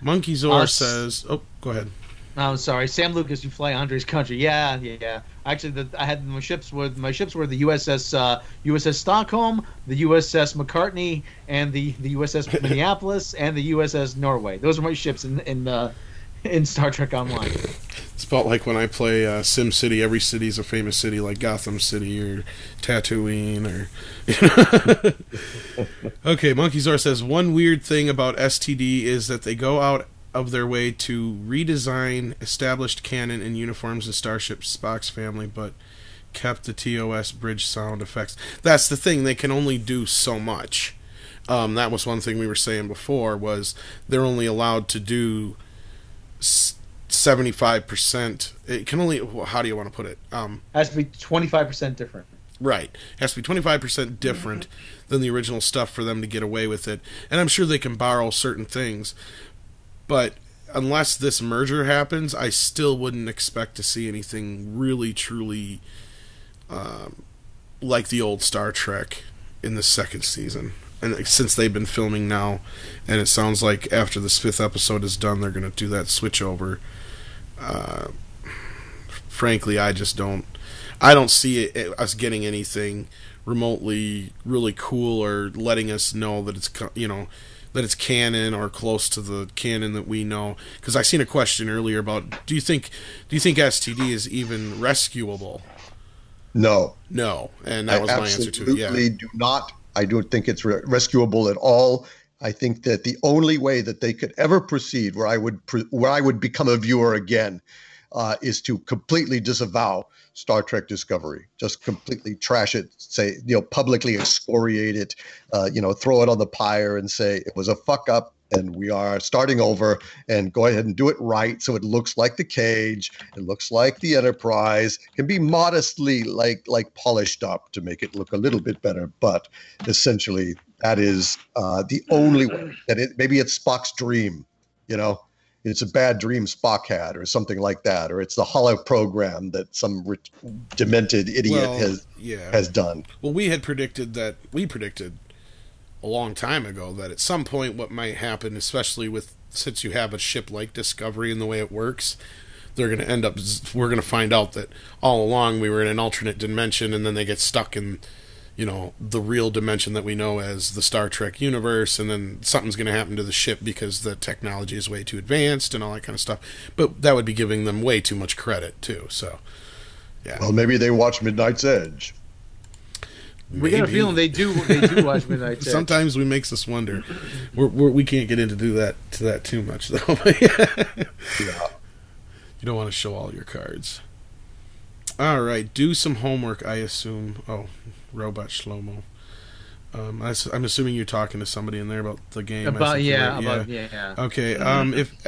Monkey Zor says... Oh, go ahead. I'm sorry, Sam Lucas. You fly Andre's country. Yeah. Actually, I had my ships were the USS Stockholm, the USS McCartney, and the USS Minneapolis, and the USS Norway. Those are my ships in Star Trek Online. It's about like when I play Sim City. Every city is a famous city, like Gotham City or Tatooine. Okay, Monkey Zor says one weird thing about STD is that they go out of their way to redesign established canon and uniforms in Starship Spock's family, but kept the TOS bridge sound effects. That's the thing, they can only do so much. That was one thing we were saying before, was they're only allowed to do 75%. It can only, how do you want to put it? Has to be 25% different. Right. It has to be 25% different than the original stuff for them to get away with it. And I'm sure they can borrow certain things, but unless this merger happens, I still wouldn't expect to see anything really, truly like the old Star Trek in the second season. and since they've been filming now, and it sounds like after this 5th episode is done, they're going to do that switch over. Frankly, I don't see us getting anything remotely really cool or letting us know that it's, you know, that it's canon or close to the canon that we know. Because I seen a question earlier about do you think STD is even rescuable? No, and that was my answer to it. Yeah, absolutely do not. I don't think it's rescuable at all. I think that the only way that they could ever proceed, where I would become a viewer again, is to completely disavow Star Trek Discovery, just completely trash it, say, you know, publicly excoriate it, you know, throw it on the pyre and say it was a fuck up and we are starting over, and go ahead and do it right so it looks like the Cage, it looks like the Enterprise, can be modestly like polished up to make it look a little bit better, but essentially that is the only way. That maybe it's Spock's dream, you know. It's a bad dream Spock had, or something like that, or it's the hollow program that some demented idiot has done. Well, we predicted a long time ago that at some point what might happen, especially since you have a ship like Discovery and the way it works, we're going to find out that all along we were in an alternate dimension, and then they get stuck in, you know, the real dimension that we know as the Star Trek universe, and then something's going to happen to the ship because the technology is way too advanced and all that kind of stuff. But that would be giving them way too much credit too. So, yeah. Well, maybe they watch Midnight's Edge. We got a feeling they do watch Midnight's Edge. Sometimes we makes us wonder. We can't get into that too much though. Yeah. You don't want to show all your cards. All right, do some homework, I assume. Oh, Robot Shlomo. I'm assuming you're talking to somebody in there about the game. Yeah. Okay. If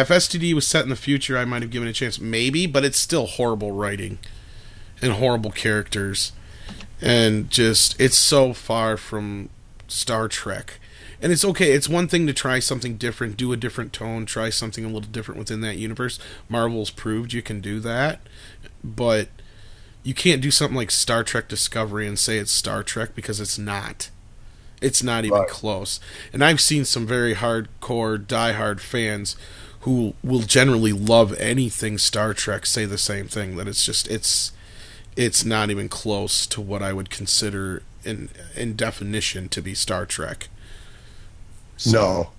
STD was set in the future, I might have given it a chance, maybe, but it's still horrible writing and horrible characters, and just it's so far from Star Trek. And it's okay. It's one thing to try something different, do a different tone, try something a little different within that universe. Marvel's proved you can do that, but you can't do something like Star Trek Discovery and say it's Star Trek, because it's not. It's not even close. And I've seen some very hardcore, diehard fans who will generally love anything Star Trek say the same thing, that it's not even close to what I would consider in definition to be Star Trek. So. No,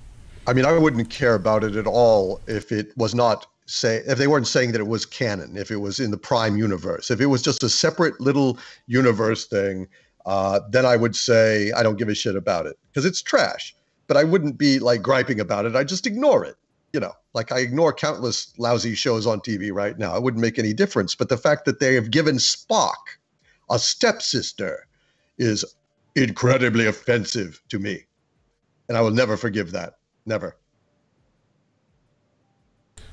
I mean, I wouldn't care about it at all if it was not if they weren't saying that it was canon, if it was in the Prime universe. If it was just a separate little universe thing, then I would say I don't give a shit about it, because it's trash. But I wouldn't be like griping about it. I just ignore it, you know, like I ignore countless lousy shows on TV right now. It wouldn't make any difference. But the fact that they have given Spock a stepsister is incredibly offensive to me. And I will never forgive that. Never.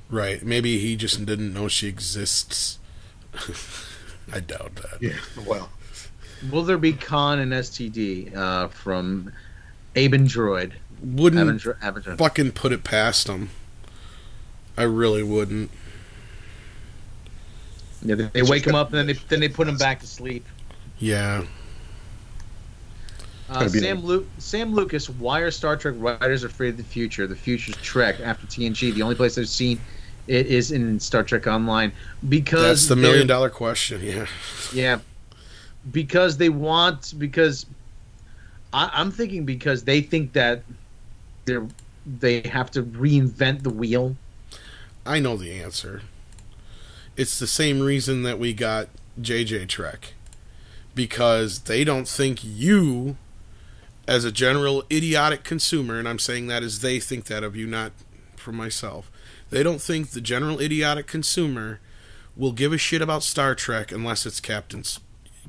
Right. Maybe he just didn't know she exists. I doubt that. Yeah, well. Will there be Khan and STD from Aben Droid? Wouldn't fucking put it past them. I really wouldn't. Yeah, they wake him up and then they put him back to sleep. Yeah. Sam Lucas, why are Star Trek writers afraid of the future? The future's Trek after TNG. The only place I've seen it is in Star Trek Online. Because that's the $1 million question, yeah. Yeah. I'm thinking because they think that they have to reinvent the wheel. I know the answer. It's the same reason that we got JJ Trek. Because they don't think you, as a general idiotic consumer, and I'm saying that as they think that of you, not for myself, they don't think the general idiotic consumer will give a shit about Star Trek unless it's Captain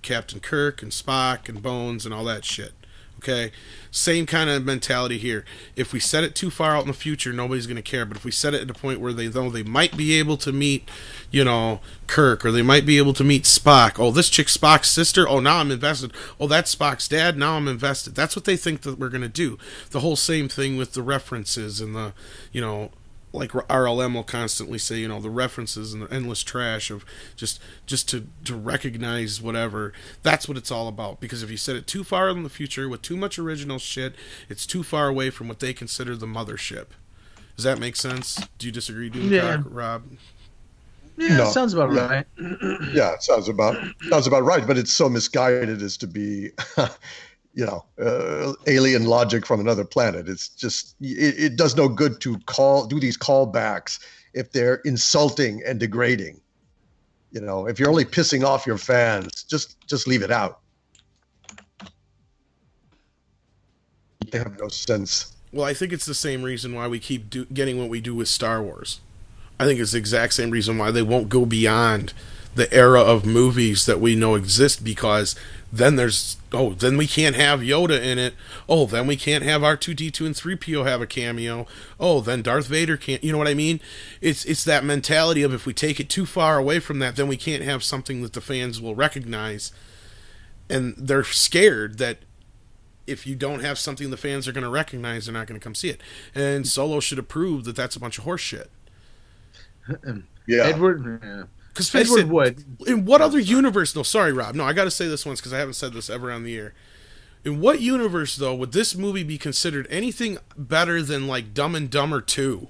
Kirk and Spock and Bones and all that shit. Okay? Same kind of mentality here. If we set it too far out in the future, nobody's going to care. But if we set it at a point where they know they might be able to meet, you know, Kirk, or they might be able to meet Spock. Oh, this chick's Spock's sister? Oh, now I'm invested. Oh, that's Spock's dad? Now I'm invested. That's what they think that we're going to do. The whole same thing with the references and the, you know, like RLM will constantly say, you know, the references and the endless trash of just to recognize whatever. That's what it's all about. Because if you set it too far in the future with too much original shit, it's too far away from what they consider the mothership. Does that make sense? Do you disagree, Doomcock, Rob? Yeah, No. sounds about Yeah. right. Yeah, it sounds about right, but it's so misguided as to be, you know, alien logic from another planet. It's just it does no good to do these callbacks if they're insulting and degrading. You know, if you're only pissing off your fans, just leave it out. They have no sense. Well, I think it's the same reason why we keep getting what we do with Star Wars. I think it's the exact same reason why they won't go beyond the era of movies that we know exist, because then then we can't have Yoda in it. Oh, then we can't have R2-D2 and 3PO have a cameo. Oh, then Darth Vader can't. You know what I mean? It's that mentality of, if we take it too far away from that, then we can't have something that the fans will recognize. And they're scared that if you don't have something the fans are going to recognize, they're not going to come see it. And Solo should have proved that that's a bunch of horse shit. Yeah. Edward. Yeah. Because Edward Wood. In what other universe? No, sorry, Rob. No, I got to say this once because I haven't said this ever on the air. In what universe, though, would this movie be considered anything better than like Dumb and Dumber 2?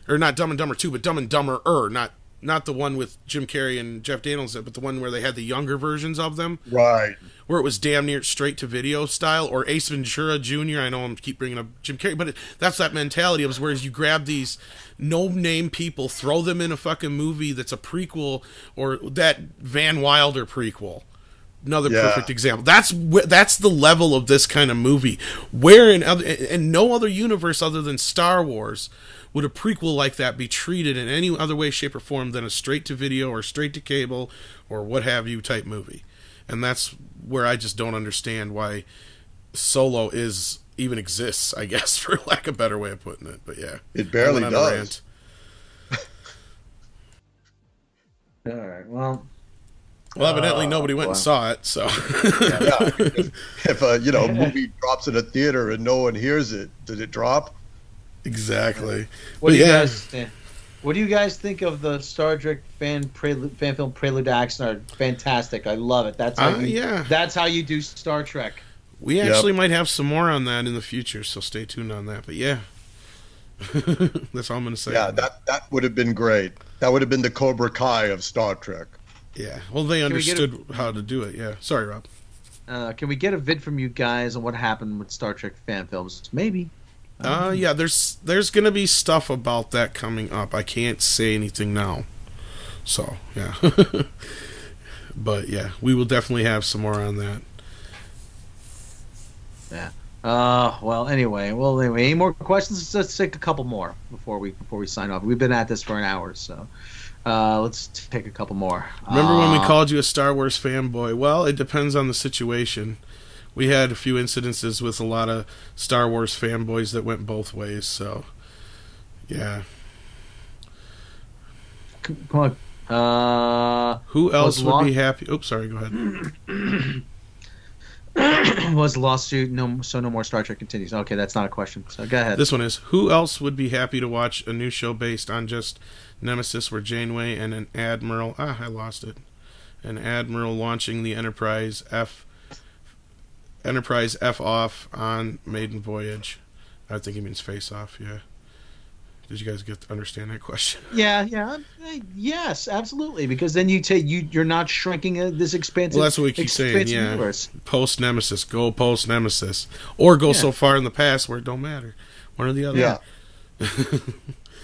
Or not Dumb and Dumber 2, but Dumb and Dumber-er. Not the one with Jim Carrey and Jeff Daniels, but the one where they had the younger versions of them. Right. Where it was damn near straight-to-video style. Or Ace Ventura Jr. I know I keep bringing up Jim Carrey, but that's that mentality of whereas you grab these no-name people, throw them in a fucking movie that's a prequel, or that Van Wilder prequel. Another perfect example. That's the level of this kind of movie. Where in no other universe other than Star Wars would a prequel like that be treated in any other way, shape, or form than a straight-to-video or straight-to-cable or what have you type movie. And that's where I just don't understand why Solo even exists, I guess, for lack of a better way of putting it. But yeah. It barely does. All right, well, evidently nobody went and saw it, so. Yeah. If a movie drops in a theater and no one hears it, did it drop? Exactly. What do you guys think of the Star Trek fan film Prelude to Action? Fantastic. I love it. That's how you do Star Trek. We actually might have some more on that in the future, so stay tuned on that. But yeah. That's all I'm going to say. Yeah, that would have been great. That would have been the Cobra Kai of Star Trek. Yeah. Well, they understood how to do it. Yeah. Sorry, Rob. Can we get a vid from you guys on what happened with Star Trek fan films? Maybe. Yeah, there's going to be stuff about that coming up. I can't say anything now. So, yeah. But, yeah, we will definitely have some more on that. Yeah. Anyway, any more questions? Let's take a couple more before we sign off. We've been at this for an hour, so let's take a couple more. Remember when we called you a Star Wars fanboy? Well, it depends on the situation. We had a few incidences with a lot of Star Wars fanboys that went both ways, so yeah. Come on. Who else would be happy? Oops, sorry, go ahead. Was the lawsuit no more Star Trek continues? Okay, that's not a question, so go ahead. This one is, who else would be happy to watch a new show based on just Nemesis where Janeway and an admiral... I lost it. An admiral launching the Enterprise F off on maiden voyage. I think he means face off, yeah. Did you guys understand that question? Yeah. Yes, absolutely. Because then you're not shrinking this expansive. Well, that's what we keep saying. Yeah, universe. Post Nemesis, go post Nemesis, or go so far in the past where it don't matter. One or the other. Yeah.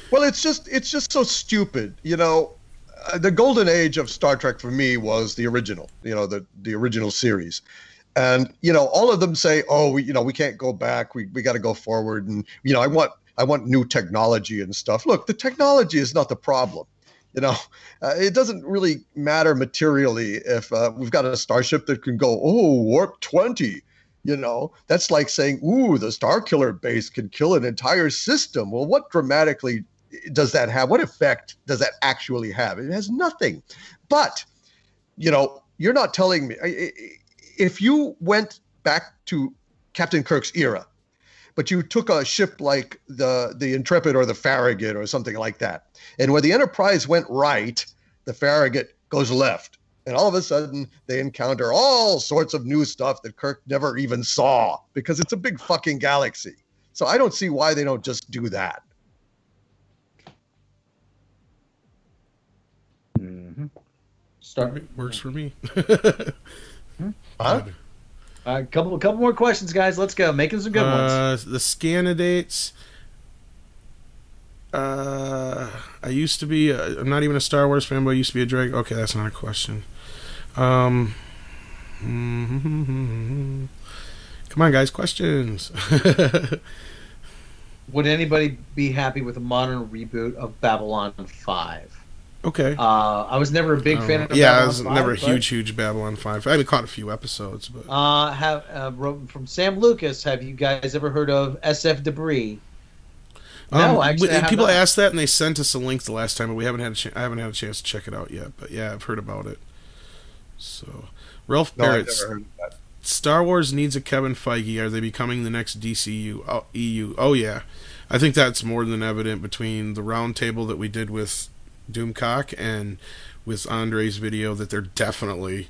Well, it's just so stupid. The golden age of Star Trek for me was the original. The original series. And all of them say, "Oh, we can't go back. We got to go forward." And I want new technology and stuff. Look, the technology is not the problem. It doesn't really matter materially if we've got a starship that can go, warp 20. That's like saying, ooh, the Starkiller base can kill an entire system. Well, what dramatically does that have? What effect does that actually have? It has nothing. But, you're not telling me. If you went back to Captain Kirk's era, but you took a ship like the Intrepid or the Farragut or something like that. And where the Enterprise went right, the Farragut goes left. And all of a sudden, they encounter all sorts of new stuff that Kirk never even saw because it's a big fucking galaxy. So I don't see why they don't just do that. Mm-hmm. Works for me. Huh? All right, couple more questions, guys. Let's go. Making some good ones. The candidates. I used to be. I'm not even a Star Wars fan, but I used to be a Drake. Okay, that's not a question. Come on, guys. Questions. Would anybody be happy with a modern reboot of Babylon 5? Okay. I was never a big fan of Babylon I was 5, never a huge Babylon 5. I only caught a few episodes, but from Sam Lucas, have you guys ever heard of SF Debris? No, actually, people asked that and they sent us a link the last time, but we haven't had I haven't had a chance to check it out yet. But yeah, I've heard about it. So, Ralph Barrett, Star Wars needs a Kevin Feige. Are they becoming the next DCU? EU? Oh yeah, I think that's more than evident between the roundtable that we did with Doomcock and with Andre's video that they're definitely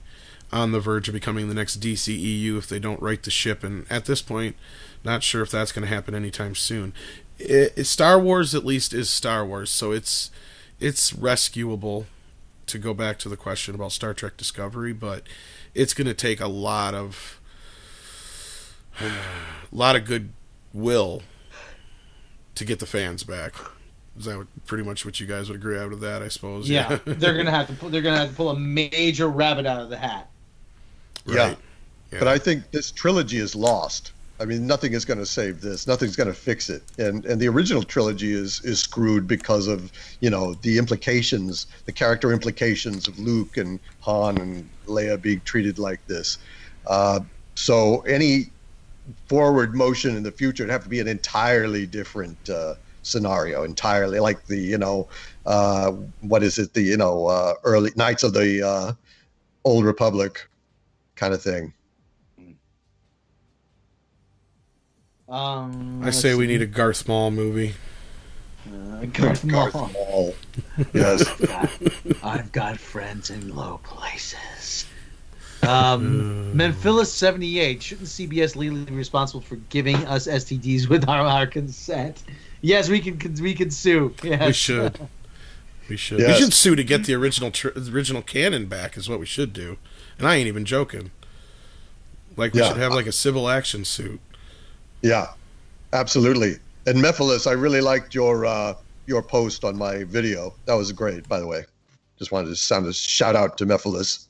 on the verge of becoming the next DCEU if they don't right the ship. And at this point, not sure if that's going to happen anytime soon. Star Wars at least is Star Wars, so it's rescuable, to go back to the question about Star Trek Discovery, but it's going to take a lot of goodwill to get the fans back. Is that pretty much what you guys would agree out of that? I suppose. Yeah, they're gonna have to pull a major rabbit out of the hat. Right. Yeah, but I think this trilogy is lost. I mean, nothing is going to save this. Nothing's going to fix it. And the original trilogy is screwed because of, the implications, the character implications of Luke and Han and Leia being treated like this. So any forward motion in the future would have to be an entirely different scenario, entirely like the, what is it? The, early Knights of the Old Republic kind of thing. I say we need a Garth Maul movie. Garth Maul. Yes. I've got friends in low places. Menphilus78, shouldn't CBS legally be responsible for giving us STDs with our consent? Yes, we can sue. Yes. We should. Yes. We should sue to get the original canon back. Is what we should do. And I ain't even joking. Like we should have like a civil action suit. Yeah, absolutely. And Mephiles, I really liked your post on my video. That was great, by the way. Just wanted to sound a shout out to Mephiles.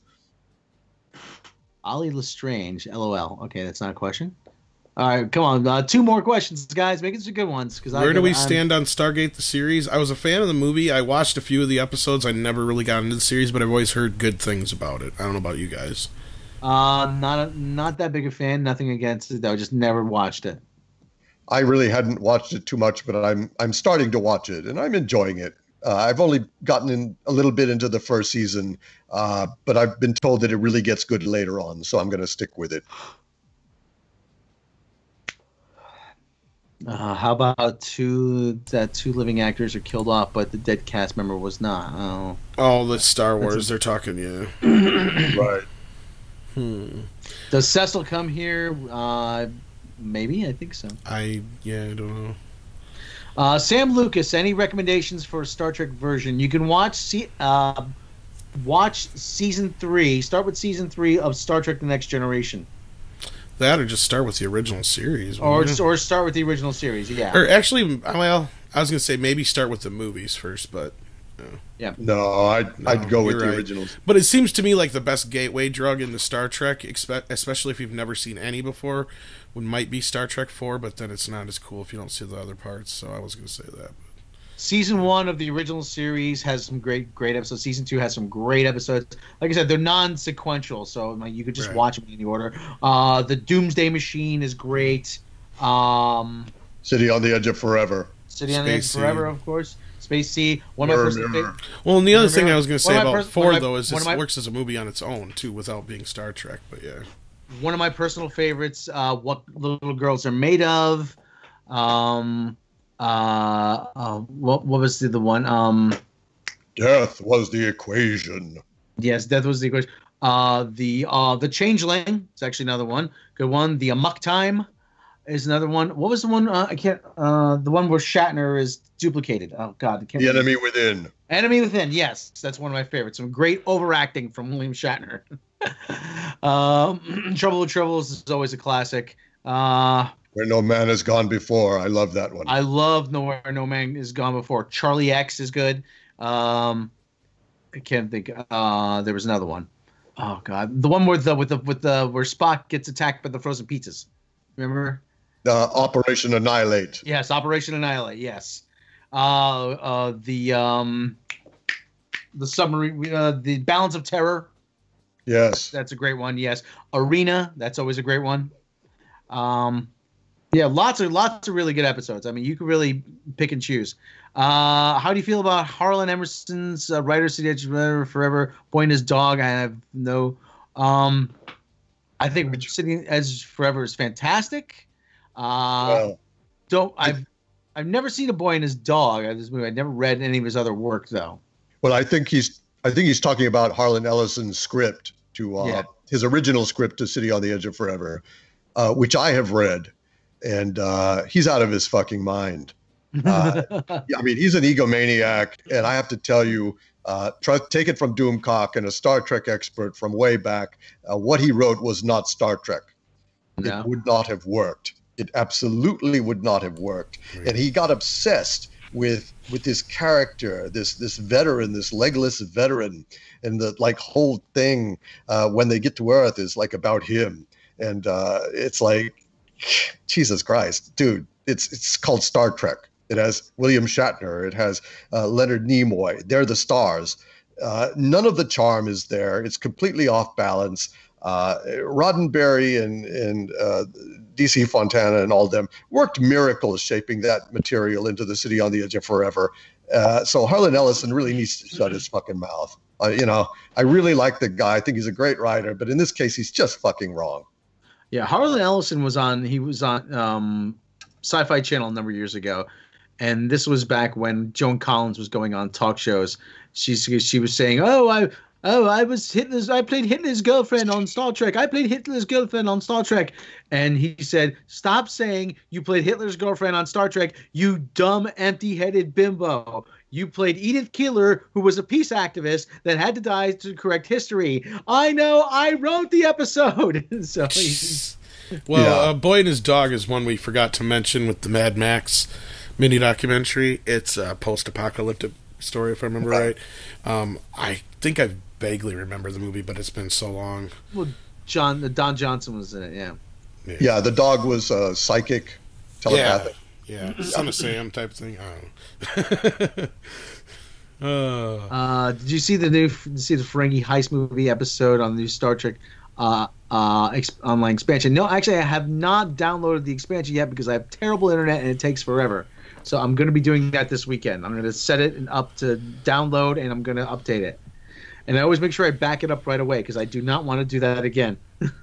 Ollie Lestrange, LOL. Okay, that's not a question. All right, come on. 2 more questions, guys. Make it some good ones. Where do we stand on Stargate, the series? I was a fan of the movie. I watched a few of the episodes. I never really got into the series, but I've always heard good things about it. I don't know about you guys. Not that big a fan. Nothing against it, though. Just never watched it. I really hadn't watched it too much, but I'm starting to watch it, and I'm enjoying it. I've only gotten in a little bit into the first season, but I've been told that it really gets good later on, so I'm going to stick with it. How about two living actors are killed off, but the dead cast member was not? Oh, the Star Wars. They're talking, yeah. Right. Does Cecil come here? Maybe, I think so. I don't know. Sam Lucas, any recommendations for a Star Trek version? You can watch season 3. Start with season 3 of Star Trek: The Next Generation. That, or just start with the original series. Or start with the original series. Yeah. Or actually, well, I was gonna say maybe start with the movies first, but. Yeah. No, I'd go with the originals. But it seems to me like the best gateway drug into Star Trek, especially if you've never seen any before, might be Star Trek 4, but then it's not as cool if you don't see the other parts, so I was going to say that. Season 1 of the original series has some great episodes. Season 2 has some great episodes. Like I said, they're non-sequential, so you could just watch them in any order. The Doomsday Machine is great. City on the Edge of Forever. City on the Edge of Forever, of course. Space Sea. One of my personal favorites. Well, and the other thing I was going to say about 4, though, is it works as a movie on its own, too, without being Star Trek, but yeah. One of my personal favorites, What Little Girls Are Made Of. What was the one? Death was the equation. Yes, death was the equation. The Changeling is actually another one. Good one. The Amok Time is another one. What was the one? I can't. The one where Shatner is duplicated. Oh God, I can't. The Enemy Within. Enemy Within. Yes, that's one of my favorites. Some great overacting from William Shatner. Trouble with Troubles is always a classic. Where No Man Has Gone Before. I love that one. I love Where No Man Has Gone Before. Charlie X is good. I can't think. There was another one. Oh God, the one where where Spock gets attacked by the frozen pizzas. Remember? Operation Annihilate. Yes, Operation Annihilate. Yes. The submarine. The Balance of Terror. Yes. That's a great one. Yes. Arena. That's always a great one. Yeah, lots of really good episodes. I mean, you could really pick and choose. How do you feel about Harlan Emerson's Writer City Edge Forever, Boy and His Dog? I have no. I think City Edge Forever is fantastic. I've never seen A Boy and His Dog. I've never read any of his other work though. Well, I think he's talking about Harlan Ellison's script to his original script to City on the Edge of Forever, which I have read, and he's out of his fucking mind. I mean, he's an egomaniac, and I have to tell you, take it from Doomcock and a Star Trek expert from way back. What he wrote was not Star Trek. No. It would not have worked. It absolutely would not have worked. Right. And he got obsessed with this character, this veteran, this legless veteran, and the whole thing when they get to Earth is about him, and it's Jesus Christ, dude! It's called Star Trek. It has William Shatner. It has Leonard Nimoy. They're the stars. None of the charm is there. It's completely off balance. Roddenberry and DC Fontana and all of them worked miracles shaping that material into the City on the Edge of Forever. So Harlan Ellison really needs to shut his fucking mouth. I really like the guy. I think he's a great writer, but in this case, he's just fucking wrong. Yeah, Harlan Ellison was on Sci-Fi Channel a number of years ago, and this was back when Joan Collins was going on talk shows. She was saying, I played Hitler's girlfriend on Star Trek. I played Hitler's girlfriend on Star Trek. And he said, stop saying you played Hitler's girlfriend on Star Trek, you dumb, empty-headed bimbo. You played Edith Keeler, who was a peace activist that had to die to correct history. I know, I wrote the episode. So Boy and His Dog is one we forgot to mention with the Mad Max mini documentary. It's a post-apocalyptic story, if I remember right. I think I vaguely remember the movie, but it's been so long. Well, Don Johnson was in it, yeah. Yeah, the dog was psychic, telepathic. Yeah, Son of Sam type thing. I don't know. Did you see the Ferengi heist movie episode on the new Star Trek online expansion? No, actually, I have not downloaded the expansion yet because I have terrible internet and it takes forever. So I'm going to be doing that this weekend. I'm going to set it up to download, and I'm going to update it. And I always make sure I back it up right away because I do not want to do that again.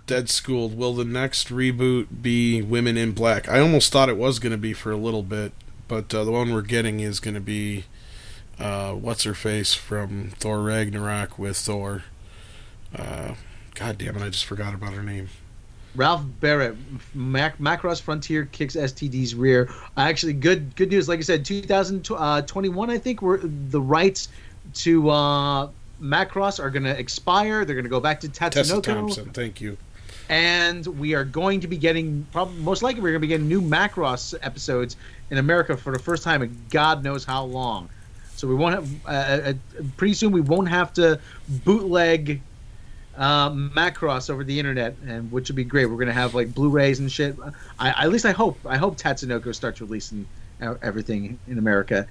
Dead Schooled. Will the next reboot be Women in Black? I almost thought it was going to be for a little bit, but the one we're getting is going to be what's-her-face from Thor Ragnarok with Thor. God damn it, I just forgot about her name. Ralph Barrett, Macross Frontier kicks STD's rear. Actually, good news. Like I said, 2021, I think, the rights to Macross are going to expire. They're going to go back to Tatsunoko. Tessa Thompson, thank you. And we are going to be getting, most likely, we're going to be getting new Macross episodes in America for the first time in God knows how long. So we won't have, pretty soon, we won't have to bootleg Macross over the internet, and which would be great. We're gonna have Blu-rays and shit. At least I hope Tatsunoko starts releasing everything in America.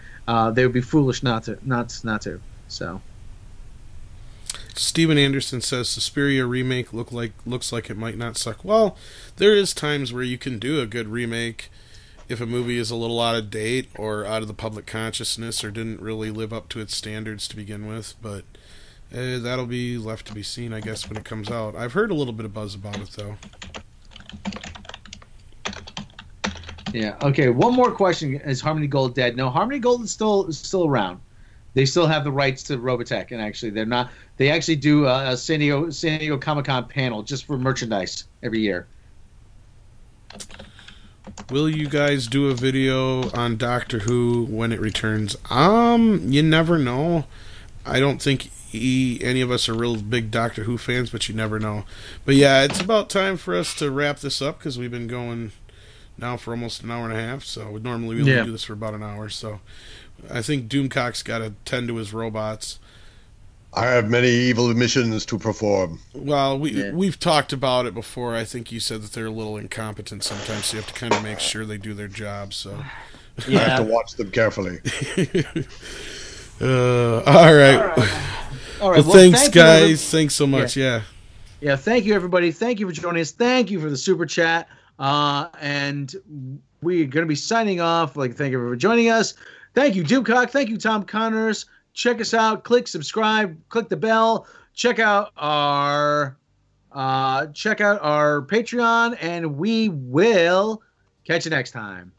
They would be foolish not to. So Steven Anderson says Suspiria remake looks like it might not suck. Well, there is times where you can do a good remake if a movie is a little out of date or out of the public consciousness or didn't really live up to its standards to begin with, but that'll be left to be seen, I guess, when it comes out. I've heard a little bit of buzz about it, though. Yeah. Okay. One more question: is Harmony Gold dead? No, Harmony Gold is still around. They still have the rights to Robotech, and actually, they're not. They actually do a San Diego Comic-Con panel just for merchandise every year. Will you guys do a video on Doctor Who when it returns? You never know. I don't think any of us are real big Doctor Who fans, but you never know. But yeah, it's about time for us to wrap this up because we've been going now for almost an hour and a half. So normally we only do this for about an hour. So I think Doomcock's got to tend to his robots. I have many evil missions to perform. Well, we've talked about it before. I think you said that they're a little incompetent sometimes, so you have to kind of make sure they do their job. So I have to watch them carefully. All right. Well, thanks, guys. Thanks so much. Yeah. Thank you, everybody. Thank you for joining us. Thank you for the super chat. And we're going to be signing off. Thank you for joining us. Thank you, Doomcock. Thank you, Tom Connors. Check us out. Click subscribe. Click the bell. Check out our Patreon, and we will catch you next time.